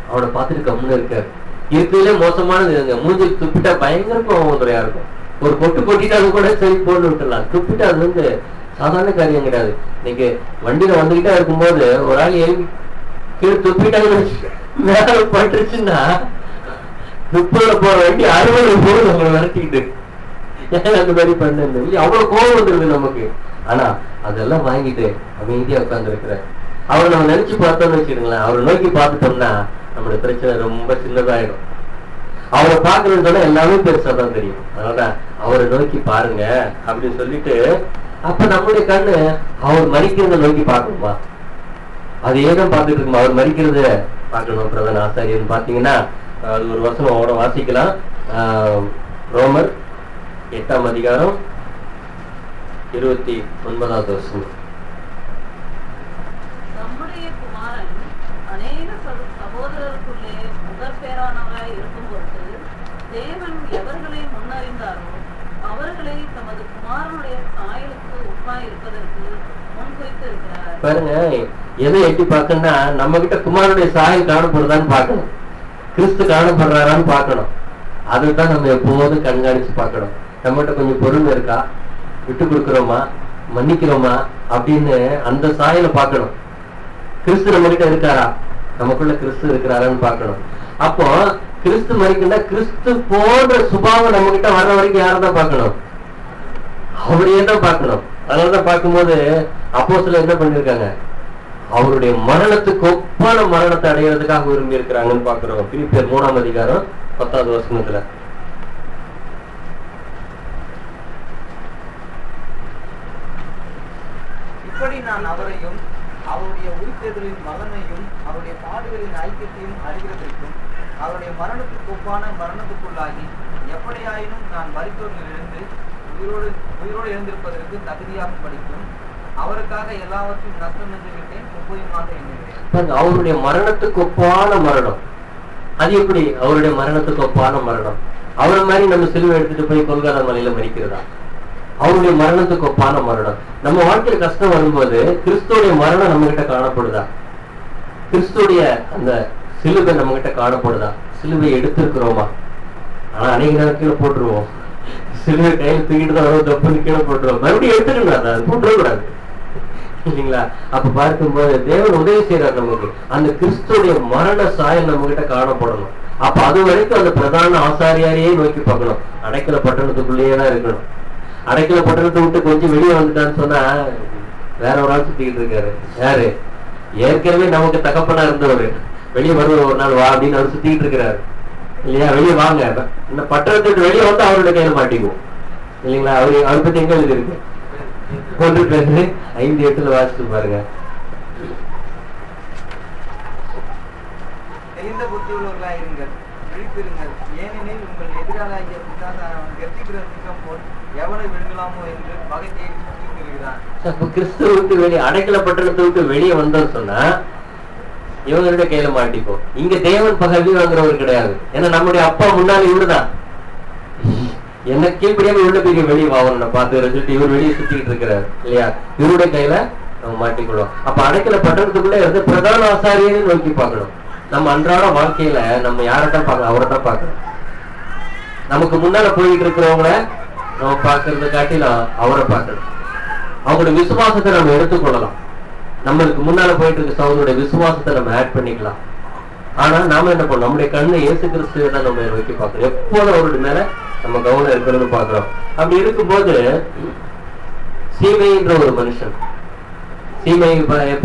அவனை பார்த்துட்டு கம்முன்னு இருக்காரு. இருக்கிறதுலே மோசமானது மூஞ்சில் துப்பிட்டா பயங்கர கோவம் இருக்கும். ஒரு கொட்டு கொட்டிட்டாலும் கூட சரி போட்டு விட்டுலாம், துப்பிட்டா அது வந்து சாதாரண காரியம் கிடையாது. இன்னைக்கு வண்டியில வந்துகிட்டே இருக்கும்போது ஒரு ஆள் எழுதி கீழே துப்பிட்டாங்கன்னு மேல பட்டுருச்சுன்னா துப்புல போற வண்டி 60 போது நம்மளை விரட்டிக்கிட்டு ஏன் அந்த மாதிரி பண்ணு, அவ்வளவு கோவம் வந்துருது நமக்கு. ஆனா அதெல்லாம் வாங்கிட்டு அமைதியா உட்கார்ந்து இருக்கிற அவரை நம்ம நினைச்சு பார்த்தோம்னு வச்சுக்கோங்களேன், அவரை நோக்கி பார்த்துட்டோம்னா நம்மளுடைய பிரச்சனை ரொம்ப சின்னதாயிடும். அவரை பார்க்கணும்னு சொன்னா எல்லாமே பெருசா தான் தெரியும். அதனால அவரை நோக்கி பாருங்க அப்படின்னு சொல்லிட்டு, அப்ப நம்மளுடைய கண்ணு அவர் மறிக்கிறத நோக்கி பார்க்கணுமா? அது ஏதோ பார்த்துட்டு இருக்குமா? அவர் மறிக்கிறத பார்க்கணும். பிரதான ஆசாரியன் பாத்தீங்கன்னா அது ஒரு வசனம் அவரை வாசிக்கலாம். ரோமர் 8ஆம் அதிகாரம் 29வது வசனம். நம்முடைய குமாரன் அநேக சகோதரருக்குள்ளே முதற்பேரானவராய் இருக்கும் பொழுது தேவன் எவர்களை முன்னறிந்தாரோ அவர்களை தமது குமாரனுடைய சாயலுக்கு ஒப்பாய் இருப்பதற்கு முன்குறித்து இருக்கிறார். பாருங்க எதை எட்டி பார்க்கணும்னா நம்ம கிட்ட குமாரனுடைய சாயல் காணப்படுதான்னு பார்க்கணும், கிறிஸ்து காணப்படுறாரான்னு பார்க்கணும். அதுதான் நம்ம எப்போதும் கண்காணிச்சு பார்க்கணும். நம்மகிட்ட கொஞ்சம் பொறுமை இருக்கா, விட்டு கொடுக்குறோமா, மன்னிக்கிறோமா அப்படின்னு அந்த சாயலை பார்க்கணும். கிறிஸ்து நம்ம கிட்ட இருக்காரா, நமக்குள்ள கிறிஸ்து இருக்கிறாரான்னு பார்க்கணும். அப்போ கிறிஸ்து மறிக்கணும்னா கிறிஸ்து போன்ற சுபாவம் நம்ம கிட்ட வர்ற வரைக்கும் யாரதான் பார்க்கணும்? அவரையே தான் பார்க்கணும். அதனாலதான் பார்க்கும்போது அப்போஸ்தலர் என்ன பண்ணிருக்காங்க, அவருடைய மரணத்துக்கு ஒப்பான மரணத்தை அடைகிறதுக்காக விரும்பி இருக்கிறாங்கன்னு பாக்குறோம். பிலிப்பியர் 3ஆம் அதிகாரம் 10வது வசனத்துல. இப்படி நான் அவரையும் அவருடைய உயிர்த்தெழுதலின் மகனையும் அவருடைய பாடுகளின் ஐக்கியத்தையும் அறிகிறதற்கும் அவருடைய மரணத்துக்கு ஒப்பான மரணத்துக்குள்ளாகி எப்படியாயினும் நான் மரித்தோரிலிருந்து உயிரோடு எழுந்திருப்பதற்கு தகுதியாக படிக்கும் அவருக்காக எல்லாவற்றையும் நஷ்டம் நினைவிட்டேன், உபயோகமாக எண்ணுகிறேன். அவருடைய மரணத்துக்கு ஒப்பான மரணம். அது எப்படி அவருடைய மரணத்துக்கு ஒப்பான மரணம்? அவரை மாதிரி நம்ம சிலுவை எடுத்துட்டு போய் கொல்கத்தா மலையில மறிக்கிறதா? அவருடைய மரணத்துக்கு ஒப்பான மரணம். நம்ம வாழ்க்கையில கஷ்டம் வரும்போது கிறிஸ்துடைய மரணம் நம்ம கிட்ட காணப்படுதா? கிறிஸ்துடைய அந்த சிலுவை நம்ம கிட்ட காணப்படுதா? சிலுவை எடுத்திருக்கிறோமா? ஆனா அநேக நேரம் கீழே போட்டுருவோம். சிலுவை கையில் தூக்கிட்டு தான் தப்புன்னு கீழே போட்டுருவோம். மறுபடியும் எடுத்துக்கணும், அதை போட்டுறக்கூடாது இல்லைங்களா? அப்ப பார்க்கும்போது தேவன் உதவி செய்யறாரு நமக்கு. அந்த கிறிஸ்துடைய மரண சாயல் நம்ம கிட்ட காணப்படணும். அப்ப அது வரைக்கும் அந்த பிரதான ஆசாரியாரையே நோக்கி பார்க்கணும். அடைக்கல பட்டணத்துக்குள்ளேயே தான் இருக்கணும். அடைக்கல பட்டணத்தை விட்டு கொஞ்சம் வெளியே வந்துட்டான்னு சொன்னா வேற ஒரு ஆள் சுத்திக்கிட்டு இருக்காரு. யாரு? ஏற்கனவே நமக்கு தகப்பனா இருந்தவர் வெளியே வருவார், ஒரு நாள் வா அப்படின்னு அவர் சுத்திக்கிட்டு இருக்கிறாரு இல்லையா? வெளியே வாங்க, இந்த பட்டணத்தை விட்டு வெளியே வந்து அவருடைய கையில மாட்டிக்குவோம் இல்லைங்களா? அவரை பத்தி எங்க எழுதி இருக்கு? 1:5-8 வாசிச்சு பாருங்க. தெரிந்த புத்தி உள்ளவர்களாக இருங்கள், விழித்திருங்கள். ஏனெனில் உங்கள் எதிராளாகிய பிசாசு அவன் கர்ஜிக்கிற சிங்கம் போல் எவனை விழுங்கலாமோ என்று பகை தேடி சுற்றித் திரிகிறான். அப்ப கிறிஸ்துவ விட்டு வெளியே அடைக்கல பட்டணத்தை விட்டு வெளியே வந்தோம்னு சொன்னா இவங்களுடைய கையில மாட்டிப்போம். இங்க தேவன் பகவி வாங்குறவர் கிடையாது. ஏன்னா நம்முடைய அப்பா முன்னாடி இவருதான். என்ன கீழ்படியாம உள்ள போய் வெளியே வாங்கணும் பார்த்து ரிசல்ட் இவர் வெளியே சுத்திக்கிட்டு இருக்கிறார் இல்லையா? இவருடைய கையில நம்ம மாட்டிக்கொள்வோம். அப்ப அடைக்கல பட்டணத்துக்குள்ள இருந்து பிரதான ஆசாரியனை நோக்கி பார்க்கணும். நம்ம அன்றாட வாழ்க்கையில நம்ம யாரைத்தான் பார்க்கணும்? அவரைத்தான் பார்க்கணும். நமக்கு முன்னால போயிட்டு இருக்கிறவங்கள நம்ம பார்க்கறத காட்டிலும் அவரை பார்க்கணும். அவங்களுடைய விசுவாசத்தை நம்ம எடுத்துக்கொள்ளலாம். நம்மளுக்கு முன்னால போயிட்டு இருக்க சகோதரனுடைய விசுவாசத்தை நம்ம ஆட் பண்ணிக்கலாம். ஆனா நாம என்ன பண்ணோம்? நம்முடைய கண்ணை இயேசு கிறிஸ்துவை தான் நம்ம நோக்கி பார்க்கணும். எப்போதும் அவருடைய மேல நம்ம கவனம் இருக்கணும்னு பார்க்கிறோம். அப்படி இருக்கும்போது சீமைன்ற ஒரு மனுஷன், சீமை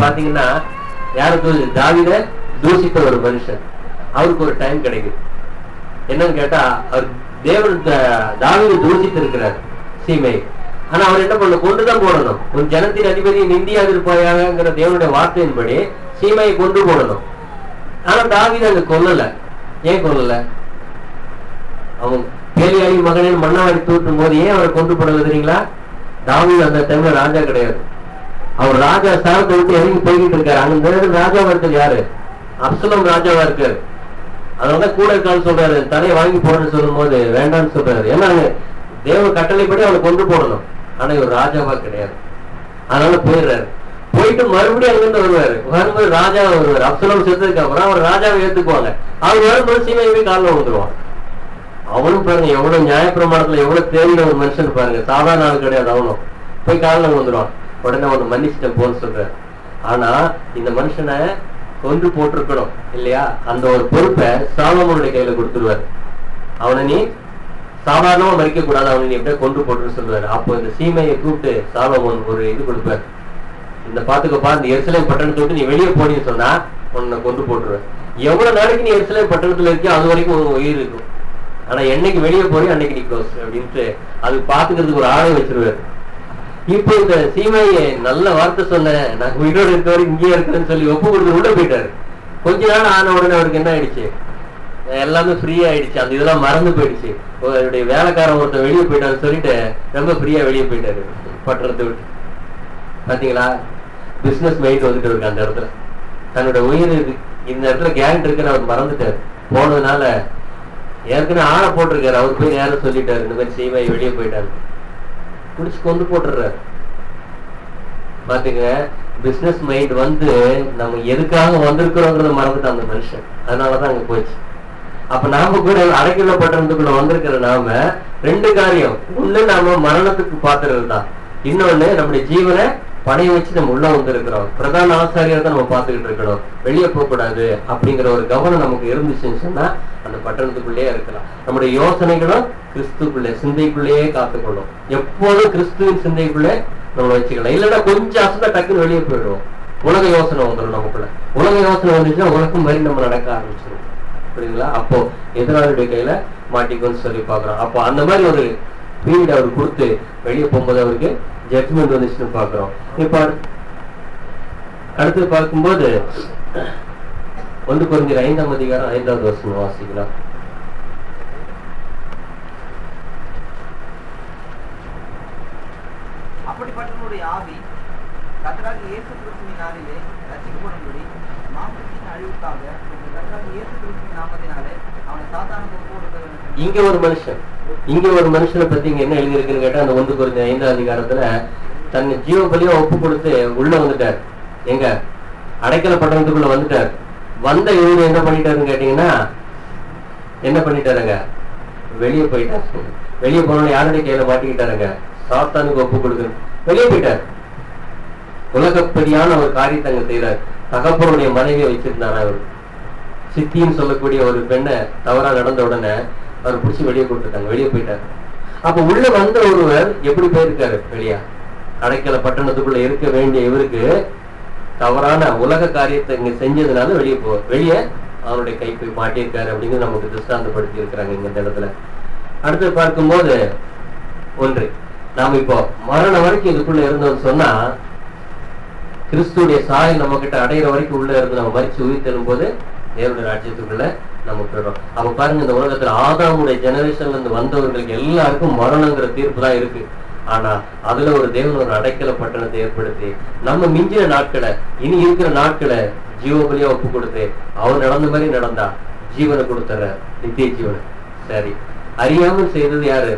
பாத்தீங்கன்னா யாருக்கு? தாவீதை தூஷித்த ஒரு மனுஷன். அவருக்கு ஒரு டைம் கிடைக்குது. என்னன்னு கேட்டா, அவர் தேவன் தாவீதை தூஷித்து இருக்கிறார் சீமை. ஆனா அவர் என்ன பண்ண? கொண்டுதான் போடணும். உன் ஜனத்தின் அதிபதி நிந்தியாதிருப்பாயாங்கிற தேவனுடைய வார்த்தையின்படி சீமையை கொண்டு போடணும். ஆனா தாவீது அங்க கொல்லல. ஏன் கொல்லல? அவன் பேலியாளி மகனின் மண்ணாடி தூற்றும் போது ஏன் அவரை கொண்டு போடல தெரியுங்களா? தாவீது அந்த டைம்ல ராஜா கிடையாது. அவர் ராஜா ஸ்தானத்தை விட்டு இறங்கி போய்கிட்டு இருக்காரு. அங்க ராஜாவா இருக்கிறது யாரு? அப்சலோம் ராஜாவா இருக்காரு. அதனாலதான் கூட இருக்கான்னு சொல்றாரு. தலையை வாங்கி போறேன்னு சொல்லும் போது வேண்டான்னு சொல்றாரு. ஏன்னா தேவ கட்டளைப்படி அவனை கொண்டு போடணும். ஆனா இவர் ராஜாவா கிடையாது. அதனால போயிடுறாரு. போயிட்டு மறுபடியும் அங்கிருந்து வரும்போது ராஜாவை வருவாரு. அப்சலோம் செத்ததுக்கு அப்புறம் அவர் ராஜாவை ஏத்துக்குவாங்க. அவர் வரும்போது சீமையை காலில் வந்துருவான். அவனும் பாருங்க எவ்வளவு நியாயப்பிரமாணத்துல எவ்வளவு தேவையான ஒரு மனுஷன் பாருங்க. சாதாரண ஆள் கிடையாது. அவனும் போய் காலில் வந்துருவான். உடனே அவனை மன்னிச்சுட்டேன் போன்னு சொல்றாரு. ஆனா இந்த மனுஷனை கொன்று போட்டிருக்கணும் இல்லையா? அந்த ஒரு பொறுப்பை சாலமோனுடைய கையில கொடுத்துருவாரு. அவனை நீ சாதாரணமா மறிக்க கூடாது, அவனை நீ எப்படியே கொண்டு போட்டுன்னு சொல்லுவாரு. அப்போ இந்த சீமையை கூப்பிட்டு சாலமோன் ஒரு இது கொடுப்பாரு. இந்த பாத்துக்கப்பா, இந்த எருசலேம் பட்டணத்தை விட்டு நீ வெளியே போனீன்னு சொன்னா உன்னை கொண்டு போட்டுருவேன். எவ்வளவு நாளைக்கு நீ எருசலேம் பட்டணத்துல இருக்கியோ அது வரைக்கும் உன் உயிர் இருக்கும். ஆனா என்னைக்கு வெளியே போறியோ அன்னைக்கு நீ க்ளோஸ் அப்படின்ட்டு அது பாத்துக்கிறதுக்கு ஒரு ஆளை வச்சிருவாரு. இப்போ இந்த சீமையை நல்ல வார்த்தை சொன்னேன், நான் உயிரோடு இருக்க வரைக்கும் இங்கே இருக்கிறேன்னு சொல்லி ஒப்பு கொடுத்து உள்ள போயிட்டாரு. கொஞ்ச நாள் ஆன உடனே அவருக்கு என்ன ஆயிடுச்சு? எல்லாமே ஃப்ரீயா ஆயிடுச்சு. அந்த இதெல்லாம் மறந்து போயிடுச்சு. அவருடைய வேலைக்காரன் ஒருத்தர் வெளியே போயிட்டான்னு சொல்லிட்டு ரொம்ப ஃப்ரீயா வெளியே போயிட்டாரு பட்டணத்தை விட்டு. பாத்தீங்களா? பிசினஸ் மைண்ட் வந்துட்டு இருக்கு அந்த இடத்துல. தன்னோட உயிர் இந்த இடத்துல கேரண்ட் இருக்குன்னு அவர் மறந்துட்டாரு. போனதுனால ஏற்கனவே ஆளை போட்டிருக்காரு. அவர் போய் நேரம் சொல்லிட்டாரு, இந்த மாதிரி சீமை வெளியே போயிட்டாரு. குடிச்சு கொண்டு போட்டுறாரு. பாத்துங்க, பிசினஸ் மைண்ட் வந்து நம்ம எதுக்காக வந்திருக்கிறோங்கிறத மறந்துட்டு அந்த மனுஷன். அதனாலதான் அங்க போச்சு. அப்ப நாம கூட அடைக்கல பட்டணத்துக்குள்ள வந்திருக்கிற நாம ரெண்டு காரியம். ஒண்ணு நாம மரணத்துக்கு பாத்துறது தான். இன்னொன்னு நம்முடைய ஜீவனை பணைய வச்சு நம்ம உள்ள வந்திருக்கிறோம். பிரதான ஆசாரியத்தை நம்ம பார்த்துக்கிட்டு இருக்கணும். வெளியே போக கூடாது அப்படிங்கிற ஒரு கவனம் நமக்கு இருந்துச்சுன்னு சொன்னா அந்த பட்டணத்துக்குள்ளேயே இருக்கலாம். நம்முடைய யோசனைகளும் கிறிஸ்துக்குள்ளே சிந்தைக்குள்ளேயே காத்துக்கொள்ளும். எப்போதும் கிறிஸ்துவின் சிந்தைக்குள்ளே நம்ம வச்சுக்கலாம். இல்லைன்னா கொஞ்சம் அசந்தா டக்குன்னு வெளியே போயிடுவோம். உலக யோசனை வந்துடும் நமக்குள்ள. உலக யோசனை வந்துச்சுன்னா உலகம் மாதிரி நம்ம நடக்க ஆரம்பிச்சிடும். புரியுங்களா? அப்போ எதிராளியுடைய கையில மாட்டிக்கோன்னு சொல்லி பாக்குறோம். அப்போ அந்த மாதிரி ஒரு பீரியட் அவர் கொடுத்து வெளியே போகும்போது அவருக்கு ஜட்ஜ்மெண்ட் வந்துச்சுன்னு பாக்குறோம். இப்ப அடுத்து பார்க்கும்போது 1 கொரிந்தியர் 5ஆம் அதிகாரம் 5வது வசனம் வாசிக்கலாம். அப்படிப்பட்டவனுடைய ஆவி கர்த்தராகிய இயேசு கிறிஸ்துவின் நாளிலே ரட்சிக்கப்படும்படி மாம்சத்தின் அழிவுக்காக கர்த்தராகிய இயேசு கிறிஸ்துவின் நாமத்தினாலே அவனை சாத்தானுக்கு ஒப்பு கொடுக்க வேண்டும். இங்க ஒரு மனுஷனை பத்தி இங்க என்ன எழுதியிருக்குன்னு கேட்டா, அந்த 1 கொரிந்தியர் 5ஆம் அதிகாரத்துல தன்னை ஜீவ பலியா ஒப்பு கொடுத்து உள்ள வந்துட்டார். எங்க அடைக்கல பட்டணத்துக்குள்ள வந்துட்டார். வந்த இவரு என்ன பண்ணிட்டாருன்னு கேட்டீங்கன்னா, என்ன பண்ணிட்டாருங்க? வெளியே போயிட்டாரு. வெளியே போனோட யாருடைய கையில மாட்டிக்கிட்டாருங்க? சாத்தானுக்கு ஒப்பு கொடுக்குறது. வெளியே போயிட்டார். உலகப்படியான ஒரு காரியத்தை அங்க செய்யறாரு. தகப்பனுடைய மனைவியை வச்சிருந்தாரு. அவர் சித்தின்னு சொல்லக்கூடிய ஒரு பெண்ணை தவறா நடந்த உடனே அவர் பிடிச்சி வெளியே கொடுத்துட்டாங்க. வெளியே போயிட்டாரு. அப்ப உள்ள வந்த ஒருவர் எப்படி போயிருக்காரு? வெளியா அடைக்கல பட்டணத்துக்குள்ள இருக்க வேண்டிய இவருக்கு தவறான உலக காரியத்தை இங்க செஞ்சதுனால வெளியே அவருடைய கை போய் மாட்டியிருக்காரு அப்படிங்கிறது நமக்கு திருஷ்டாந்தப்படுத்தி இருக்கிறாங்க இந்த இடத்துல. அடுத்து பார்க்கும்போது ஒன்று, நாம இப்போ மரணம் வரைக்கும் இதுக்குள்ள இருந்தோம்னு சொன்னா கிறிஸ்துடைய சாயல் நம்ம கிட்ட அடையிற வரைக்கும் உள்ள இருந்து நம்ம மரிச்சு உயிர் தரும் போது தேவனுடைய ராஜ்யத்துக்குள்ள நம்ம போயிடும். அப்ப பாருங்க, இந்த உலகத்துல ஆதாமுடைய ஜெனரேஷன்ல இருந்து வந்தவர்களுக்கு எல்லாருக்கும் மரணங்கிற தீர்ப்பு தான் இருக்கு. ஆனா அதுல ஒரு தேவன் ஒரு அடைக்கல பட்டணத்தை ஏற்படுத்தி நம்ம மிஞ்சின நாட்களை, இனி இருக்கிற நாட்களை ஜீவபலியா ஒப்பு கொடுத்து அவர் நடந்த மாதிரி நடந்தா ஜீவனை கொடுத்துற நித்திய ஜீவனை. சரி, அறியாமல் செய்தது யாரு?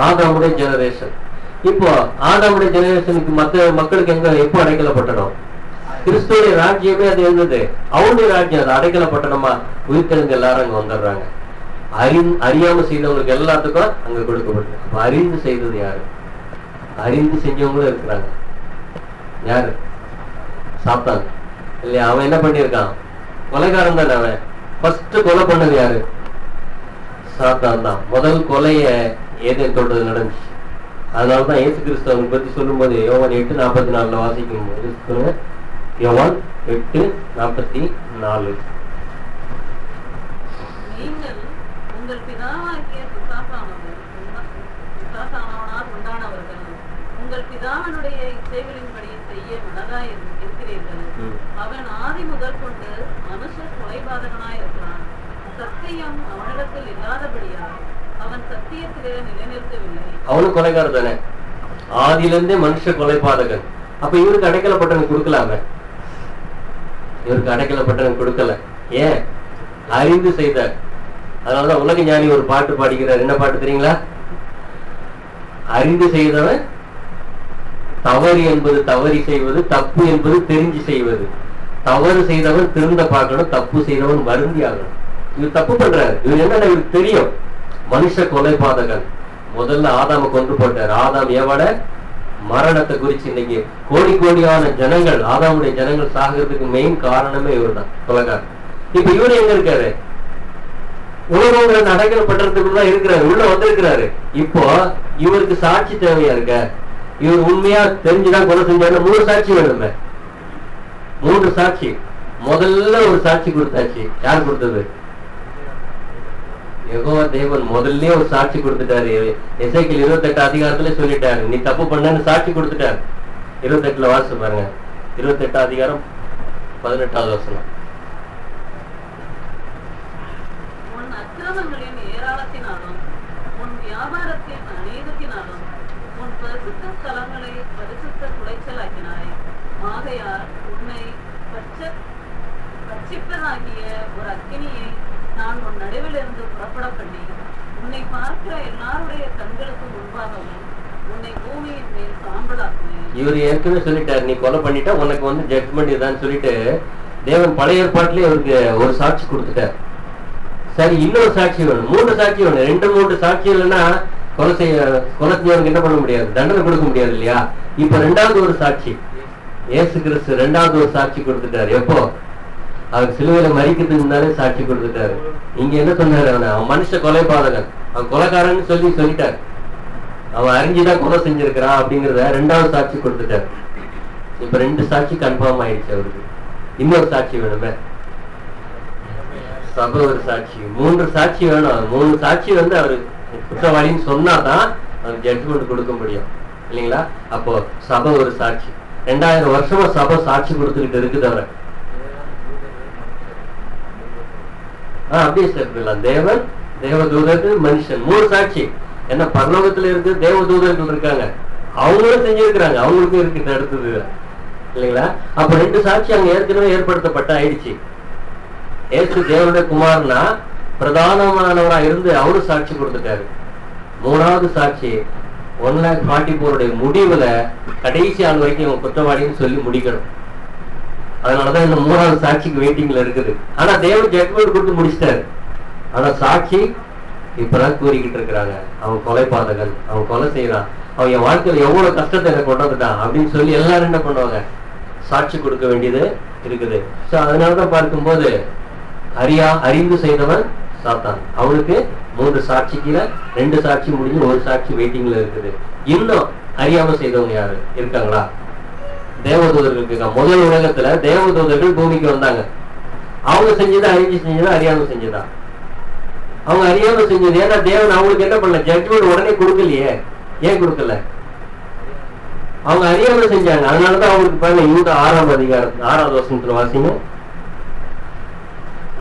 ஆதாமுடைய ஜெனரேஷன். இப்போ ஆதாமுடைய ஜெனரேஷனுக்கு மத்த மக்களுக்கு எங்க எப்போ அடைக்கலப்பட்டணும்? கிறிஸ்துடைய ராஜ்யமே அது இருந்தது, அவனுடைய ராஜ்யம் அது அடைக்கலப்பட்டனமா உயிர்த்தெழுந்து எல்லாரும் அங்க வந்துடுறாங்க. அறியாம செய்தவங்களுக்கு எல்லாத்துக்கும் அங்க கொடுக்கப்பட்டது. அப்ப அறிந்து செய்தது யாரு? அறிந்து செஞ்சவங்களும் இருக்கிறாங்க. யாரு? சாத்தான் இல்லையா? அவன் என்ன பண்ணிருக்கான்? கொலைகாரன் தானே அவன். ஃபர்ஸ்ட் கொலை பண்ணது யாரு? சாத்தான் தான். முதல் கொலைய ஏதேன் தோட்டத்தில் நடந்துச்சு. அதனாலதான் இயேசு கிறிஸ்து அவனை பத்தி சொல்லும் போது யோவான் 8:44 வாசிக்கும் போது, யோவான் 8:44, நீங்கள் உங்கள் பிதாவாகிய பிசாசானவனால் உண்டானவர்கள், உங்கள் பிதாவினுடைய இச்சைகளின்படி செய்ய மனதாய் இருக்கிறீர்கள். அவன் ஆதி முதல் கொண்டு மனுஷர் கொலைபாதகனாய் இருக்கிறான். சத்தியம் அவனிடத்தில் இல்லாதபடியால் அவன் சத்தியத்திலே நிலைநிறுத்தவில்லை. அவனும் கொலைகாரர் தானே, ஆதியில இருந்தே மனுஷ கொலைபாதகன். அப்ப இவருக்கு அடைக்கலப்பட்டவன் கொடுக்கலாமே? இவருக்கு அடைக்கலப்பட்டவன் கொடுக்கல. ஏன்? அறிந்து செய்தார். அதனாலதான் உலக ஞானி ஒரு பாட்டு பாடிக்கிறார். என்ன பாட்டு தெரியுங்களா? அறிந்து செய்தவன் தவறு என்பது தவறி செய்வது, தப்பு என்பது தெரிஞ்சு செய்வது. தவறு செய்தவன் திருந்த பார்க்கணும், தப்பு செய்தவன் வருந்தி ஆகணும். இவர் தப்பு பண்றாரு. இவர் என்ன, இவருக்கு தெரியும் மனுஷ கொலைபாதகன். முதல்ல ஆதாம கொண்டு போட்டார். ஆதாம் ஏவாட மரணத்தை குறிச்சு இன்னைக்கு கோடி கோடியான ஜனங்கள், ஆதாமுடைய ஜனங்கள் சாகிறதுக்கு மெயின் காரணமே இவர் தான், கொலைகாரன். இப்ப இவரு எங்க இருக்காரு? உலகம் அடைக்கல பண்றதுக்குள்ளதான் இருக்கிறாரு, உள்ள வந்திருக்கிறாரு. இப்போ இவருக்கு சாட்சி தேவையா இருக்க? இவர் உண்மையா தெரிஞ்சுதான் கொலை செஞ்சாரு. 3 சாட்சி வேணுமே, 3 சாட்சி. முதல்ல ஒரு சாட்சி கொடுத்தாச்சு. யார் கொடுத்தது? யெகோவா தேவன் முதல்ல ஒரு சாட்சி கொடுத்துட்டாரு. எசேக்கியேல் 28 சொல்லிட்டாரு, நீ தப்பு பண்ணன்னு சாட்சி கொடுத்துட்டாரு. 28 வாசிச்சு பாருங்க. 28:18. உன் அக்கிரமங்களின் ஏராளத்தினாலும் உன் வியாபாரத்தின் அநேகத்தினாலும் உன் பரிசுத்த ஸ்தலங்களை பரிசுத்த குலைச்சலாக்கினாய். ஆகையால் உன்னை பட்சிப்பதாகிய ஒரு அக்கினியை நான் உன் நடுவில் இருந்து புறப்பட பண்ணி உன்னை பார்க்கிற எல்லாருடைய கண்களுக்கு முன்பாகவும் உன்னை பூமியின் மேல் சாம்பலாக்குவேன். இவர் ஏற்கனவே சொல்லிட்டாரு, நீ கொலை பண்ணிட்டா உனக்கு ஜட்மெண்ட் இதான் சொல்லிட்டு தேவன் பழைய ஏற்பாட்டிலே அவருக்கு ஒரு சாட்சி கொடுத்துட்டார். சரி, இன்னொரு சாட்சி வேணும், 3 சாட்சி வேணும். 2-3 சாட்சி இல்லைன்னா கொலை செஞ்சவனுக்கு என்ன பண்ண முடியாது, தண்டனை கொடுக்க முடியாது இல்லையா? இப்ப 2வது ஒரு சாட்சி, இயேசு கிறிஸ்து 2வது ஒரு சாட்சி கொடுத்துட்டாரு. எப்போ? அவர் சிலுவையில மரிக்கிறதுக்கு முன்னாலே சாட்சி கொடுத்துட்டாரு. இங்க என்ன சொன்னாரு? அவன் மனுஷ கொலைபாதகன், அவன் கொலைக்காரன்னு சொல்லிட்டாரு. அவன் அறிஞ்சுதான் கொலை செஞ்சிருக்கிறான் அப்படிங்கிறத 2வது சாட்சி கொடுத்துட்டாரு. இப்ப 2 சாட்சி கன்ஃபார்ம் ஆயிடுச்சு அவருக்கு. இன்னொரு சாட்சி வேணுமே, சபை ஒரு சாட்சி. 3 சாட்சி வேணும். 3 சாட்சி அவரு குற்றவாளின்னு சொன்னாதான் அவருக்கு ஜட்ஜ்மெண்ட் கொடுக்க முடியும் இல்லைங்களா? அப்போ சபை ஒரு சாட்சி. 2000 வருஷமா சபை சாட்சி கொடுத்துக்கிட்டு இருக்குது. அவரை அப்படியே சேர்த்துக்கலாம். தேவன், தேவதூதர்கள், மனுஷன், 3 சாட்சி. என்ன பரலோகத்துல இருக்கு, தேவதூதர்கள் இருக்காங்க, அவங்களும் செஞ்சிருக்கிறாங்க, அவங்களுக்கும் இருக்கு அடுத்தது இல்லைங்களா? அப்ப 2 சாட்சி அங்க ஏற்கனவே ஏற்படுத்தப்பட்ட ஆயிடுச்சு. ஏசு தேவனுடைய குமாரனா பிரதானமானவரா இருந்து அவரு சாட்சி கொடுத்துட்டாரு. 3வது சாட்சி 144 முடிவுல கடைசி ஆள் வரைக்கும் இவங்க குற்றவாளின்னு சொல்லி முடிக்கணும். அதனாலதான் இந்த 3வது சாட்சிக்கு வெயிட்டிங்ல இருக்குது. ஆனா தேவன் ஜட்மெண்ட் கொடுத்து முடிச்சிட்டாரு. ஆனா சாட்சி இப்பதான் கூறிக்கிட்டு இருக்கிறாங்க, அவன் கொலைபாதகன், அவன் கொலை செய்யறான், அவன் என் வாழ்க்கையில எவ்வளவு கஷ்டத்தை எனக்கு கொண்டு வந்துட்டான் அப்படின்னு சொல்லி எல்லாரும் என்ன பண்ணுவாங்க, சாட்சி கொடுக்க வேண்டியது இருக்குது. சோ அதனாலதான் பார்க்கும்போது அறிந்து செய்தவன் சாத்தான். அவனுக்கு 3 சாட்சிக்குல 2 சாட்சி முடிஞ்சு 1 சாட்சி வெயிட்டிங்ல இருக்குது. இன்னும் அறியாம செய்தவங்க யாரு இருக்காங்களா? தேவதூதர்களுக்கு. முதல் உலகத்துல தேவதூதர்கள் பூமிக்கு வந்தாங்க. அவங்க செஞ்சதா அறிஞ்சு செஞ்சதா அறியாம செஞ்சதா? அவங்க அறியாம செஞ்சது. ஏன்னா தேவன் அவங்களுக்கு என்ன பண்ணல, ஜட்ஜ்மெண்ட் உடனே கொடுக்கலையே. ஏன் கொடுக்கல? அவங்க அறியாம செஞ்சாங்க. அதனாலதான் அவங்களுக்கு பாருங்க, யூதா 6வது அதிகாரம் 6வது வசனத்துல வாசிங்க.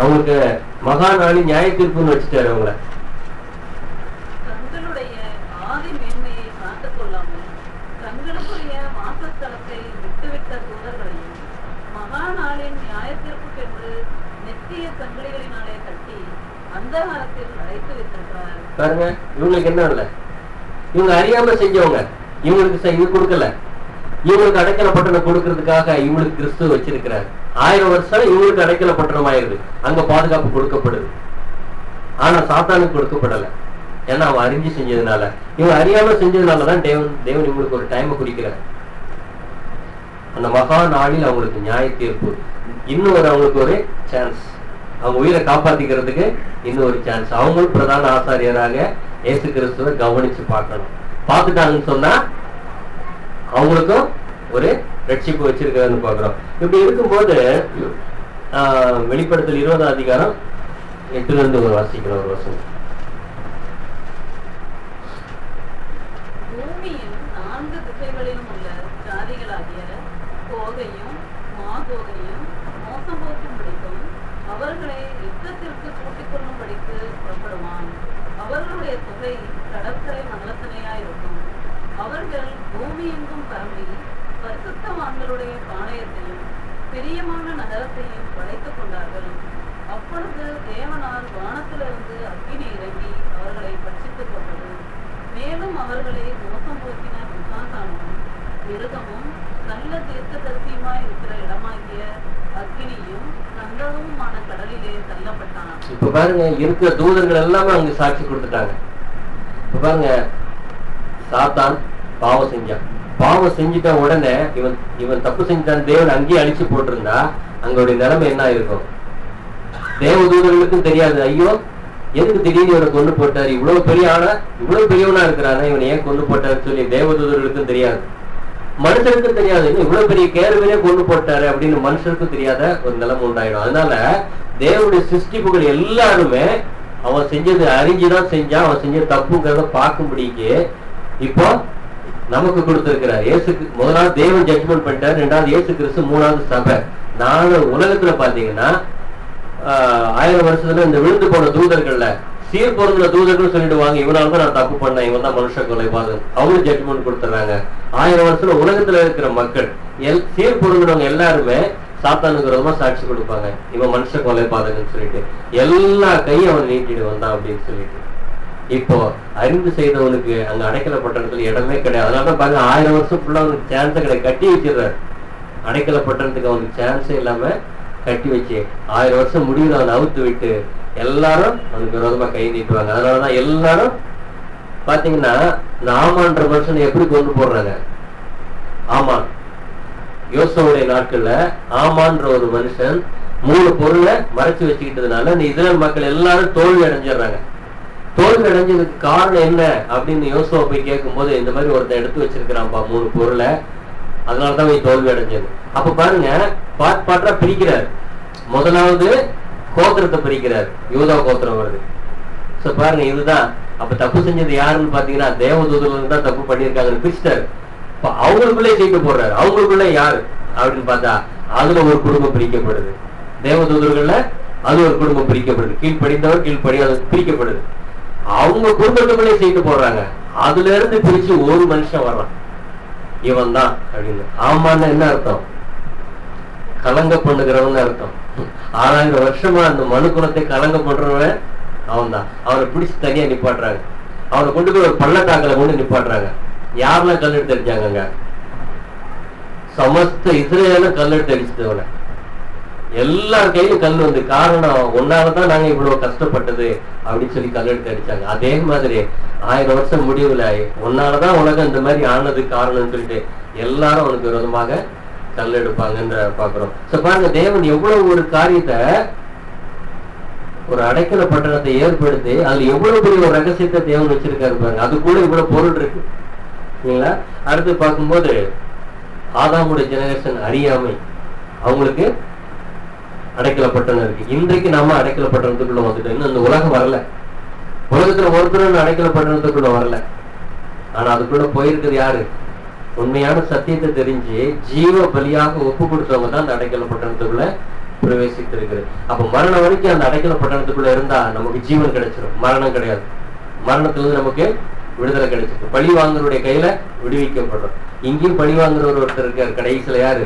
அவங்களுக்கு மகா நாளி நியாய தீர்ப்புன்னு வச்சுட்டாரு அவங்கள. தங்களுடைய ஆதி மேன்மையை காத்துக் கொள்ளாமல் தங்களுக்குரிய வாசஸ்தலத்தை விட்டுவிட்ட தூதர்களையும் மகா நாளின் நியாயத்திற்குக்கென்று நெத்திய சங்கிலிகளினாலே கட்டி அந்தகாரத்தில் அடைத்து வைத்திருக்கிறார். பாருங்க, இவங்களுக்கு என்ன இல்லை, இவங்க அறியாம செஞ்சவங்க, இவங்களுக்கு இது கொடுக்கல, இவங்களுக்கு அடைக்கல பட்டணம் கொடுக்கறதுக்காக இவங்களுக்கு கிறிஸ்துவ வச்சிருக்கிறார். 1000 வருஷம் இவங்களுக்கு அடைக்கல பட்டணம் ஆயிருது, அங்க பாதுகாப்பு கொடுக்கப்படுது. ஆனா சாத்தானுக்கு கொடுக்கப்படல. ஏன்னா அவன் அறிஞ்சு செஞ்சதுனால, இவங்க அறியாம செஞ்சதுனாலதான் தேவன் இவங்களுக்கு ஒரு டைம் குறிக்கிறார். அந்த மகா நாளில் அவங்களுக்கு நியாய தீர்ப்பு, இன்னும் அவங்களுக்கு ஒரு சான்ஸ், அவங்க உயிரை காப்பாத்திக்கிறதுக்கு இன்னும் ஒரு சான்ஸ். அவங்களும் பிரதான ஆசாரியராக இயேசு கிறிஸ்துவை கவனிச்சு பார்க்கணும். பார்த்துட்டாங்கன்னு சொன்னா அவங்களுக்கும் ஒரு ரட்சிப்பு வச்சிருக்காருன்னு பாக்குறோம். இப்படி இருக்கும்போது வெளிப்படுத்தல் 20ஆம் அதிகாரம் 8 வாசிக்கிற ஒரு வசனம். பூமியின் 4 திசைகளிலும் உள்ள ஜாதிகளாகிய கோகையும் மாகோகையும் மோசம் போக்கும்படிக்கும் அவர்களை யுத்தத்திற்கு கூட்டிக் கொள்ளும்படிக்கு புறப்படுவான். அவர்களுடைய தொகை கடற்கரை மண்டலத்தினையாயிருக்கும். அவர்கள் பூமி எங்கும் பரம்பி பரிசுத்தவான்களுடைய பாளையத்தையும் பிரியமான நகரத்தையும் படைத்துக் கொண்டார்கள். அப்பொழுது தேவனால் வானத்திலிருந்து அக்கினி இறங்கி அவர்களை பட்சித்துக் கொண்டது. மேலும் அவர்களை மோசம் போக்கின பிசாசானும் மிருகமும் நல்ல தீர்க்கதரிசியுமாய் இருக்கிற இடமாகிய அக்கினியும் கந்தகமுமான கடலிலே தள்ளப்பட்டான். இப்ப பாருங்க, இருக்கிற தூதர்கள் எல்லாமே அங்க சாட்சி கொடுத்துட்டாங்க. இப்ப பாருங்க, சாத்தான் பாவம் செஞ்சான். பாவம் செஞ்சுட்ட உடனே இவன் தப்பு செஞ்சான், தேவன் அங்கேயே அழிச்சு போட்டிருந்தா அங்களுடைய நிலைமை என்ன இருக்கும்? தேவதூதர்களுக்கும் தெரியாது, ஐயோ எதுக்கு திடீர்னு இவனை கொண்டு போட்டாரு, இவ்வளவு பெரிய ஆளா, இவ்வளவு பெரியவனா இருக்கிறானா, இவனை ஏன் கொண்டு போட்டாருன்னு சொல்லி தேவதூதர்களுக்கும் தெரியாது, மனுஷருக்கும் தெரியாது. இவ்வளவு பெரிய கேருவினே கொண்டு போட்டாரு அப்படின்னு மனுஷருக்கும் தெரியாத ஒரு நிலைமை உண்டாயிடும். அதனால தேவனுடைய சிருஷ்டிப்புகள் எல்லாருமே அவன் செஞ்சது அறிஞ்சுதான் செஞ்சான். அவன் செஞ்ச தப்புங்கிறத பார்க்கும்படிக்கு இப்போ நமக்கு கொடுத்திருக்கிறார். இயேசுக்கு முதலாவது தேவன் ஜட்ஜ்மெண்ட் பண்ணிட்டார், 2வது இயேசு கிறிஸ்து, 3வது சபை. 4 உலகத்துல பாத்தீங்கன்னா 1000 வருஷத்துல இந்த விழுந்து போன தூதர்கள்ல சீர் பொருந்தின தூதர்கள் சொல்லிடுவாங்க, இவனால்தான் நான் தப்பு பண்ணேன், இவன் தான் மனுஷ கொலைபாதகன், அவங்களும் ஜட்ஜ்மெண்ட் கொடுத்துறாங்க. 1000 வருஷத்துல உலகத்துல இருக்கிற மக்கள் சீர் பொருந்தினவங்க எல்லாருமே சாத்தானுக்கு விரோதமா சாட்சி கொடுப்பாங்க, இவன் மனுஷ கொலைபாதகன்னு சொல்லிட்டு எல்லா கையும் அவன் நீட்டிட்டு வந்தான் அப்படின்னு சொல்லிட்டு. இப்போ அறிந்து செய்தவனுக்கு அங்க அடைக்கல பட்டணத்துல இடமே கிடையாது. அதனாலதான் பாருங்க, 1000 வருஷம் ஃபுல்லா அவனுக்கு சான்ஸ கிடையாது, கட்டி வச்சிடுறாரு. அடைக்கல பட்டணத்துக்கு அவனுக்கு சான்ஸே இல்லாம கட்டி வச்சு 1000 வருஷம் முடிவில் அவன் அவுத்து விட்டு எல்லாரும் அவனுக்கு விரோதமா கை நீட்டுவாங்க. அதனாலதான் எல்லாரும் பாத்தீங்கன்னா இந்த ஆமான்ற மனுஷனை எப்படி கொண்டு போடுறாங்க? ஆமான் யோசுவாவுடைய நாட்கள்ல ஆமான்ற ஒரு மனுஷன் 3 பொருளை மறைச்சு வச்சுக்கிட்டதுனால இந்த இஸ்ரேல் மக்கள் எல்லாரும் தோல்வி அடைஞ்சிடுறாங்க. தோல்வி அடைஞ்சதுக்கு காரணம் என்ன அப்படின்னு யோசுவா போய் கேட்கும் போது, இந்த மாதிரி ஒருத்தன் எடுத்து வச்சிருக்கிறான்பா 3 பொருளை, அதனாலதான் தோல்வி அடைஞ்சது. அப்ப பாருங்க, பாட்டா பிரிக்கிறார். முதலாவது கோத்திரத்தை பிரிக்கிறார், யூதா கோத்திரம் வருது. சோ பாருங்க, இதுதான் அப்ப தப்பு செஞ்சது யாருன்னு பாத்தீங்கன்னா தேவதூதர்கள் தான் தப்பு பண்ணிருக்காங்கன்னு பிரிச்சிட்டாரு. அவங்களுக்குள்ளே சீட்டு போடுறாரு. அவங்களுக்குள்ள யாரு அப்படின்னு பார்த்தா அதுல ஒரு குடும்பம் பிரிக்கப்படுது. தேவதூதர்கள்ல அது ஒரு குடும்பம் பிரிக்கப்படுது. கீழ்ப்படிந்தவர் கீழ்ப்படியாதவர் பிரிக்கப்படுது. அவங்க குடும்பத்துக்குள்ளே சீட்டு போடுறாங்க. அதுல இருந்து பிரிச்சு ஒரு மனுஷன் வர்றான், இவன் தான் அப்படின்னு. ஆமான்னு என்ன அர்த்தம்? கலங்க பண்ணுகிறவன் அர்த்தம். 6000 வருஷமா அந்த மனு குலத்தை கலங்க பண்றவன் அவன் தான். அவனை பிடிச்சு தனியா நிப்பாட்டுறாங்க. அவனை கொண்டு போய் ஒரு பள்ளத்தாக்கல கொண்டு நிப்பாட்டுறாங்க. யாரெல்லாம் கல்லெடுத்து அடிச்சாங்க? சமஸ்த இஸ்ரேலும் கல்லெடுத்து அடிச்சவன. எல்லார் கையிலும் கல் வந்து, காரணம் ஒன்னாலதான் நாங்க இவ்வளவு கஷ்டப்பட்டது அப்படின்னு சொல்லி கல்லெடுத்து அடிச்சாங்க. அதே மாதிரி 1000 வருஷம் முடிவுல ஒன்னாலதான் உலகம் இந்த மாதிரி ஆனது காரணம்னு சொல்லிட்டு எல்லாரும் அவனுக்கு விரோதமாக கல் எடுப்பாங்கன்ற பாக்குறோம். பாருங்க, தேவன் எவ்வளவு ஒரு காரியத்தை, ஒரு அடைக்கல பட்டணத்தை ஏற்படுத்தி அதுல எவ்வளவு பெரிய ஒரு ரகசியத்தை தேவன் வச்சிருக்காரு பாருங்க. அது கூட இவ்வளவு பொருள் இருக்கு இல்லைங்களா? அடுத்து பார்க்கும்போது ஆதாமுடைய ஜெனரேஷன் அறியாமை, அவங்களுக்கு அடைக்கல பட்டணம் இருக்கு. இன்றைக்கு நாம அடைக்கல பட்டணத்துக்குள்ள வந்துட்டோம். இன்னும் இந்த உலகம் வரல, உலகத்துல ஒருத்தர் அடைக்கல பட்டணத்துக்குள்ள வரல. ஆனா அதுக்குள்ள போயிருக்கிறது யாரு? உண்மையான சத்தியத்தை தெரிஞ்சு ஜீவ பலியாக ஒப்பு கொடுத்தவங்க தான் அந்த அடைக்கல பட்டணத்துக்குள்ள பிரவேசித்திருக்கிறது. அப்ப மரணம் வரைக்கும் அந்த அடைக்கல பட்டணத்துக்குள்ள இருந்தா நமக்கு ஜீவன் கிடைச்சிடும், மரணம் கிடையாது. மரணத்துல இருந்து நமக்கு விடுதலை கிடைச்சிருக்கு. பழி வாங்குறவருடைய கையில விடுவிக்கப்படுறோம். இங்கேயும் பழி வாங்குறவர் ஒருத்தர் இருக்காரு. கடைசியில யாரு?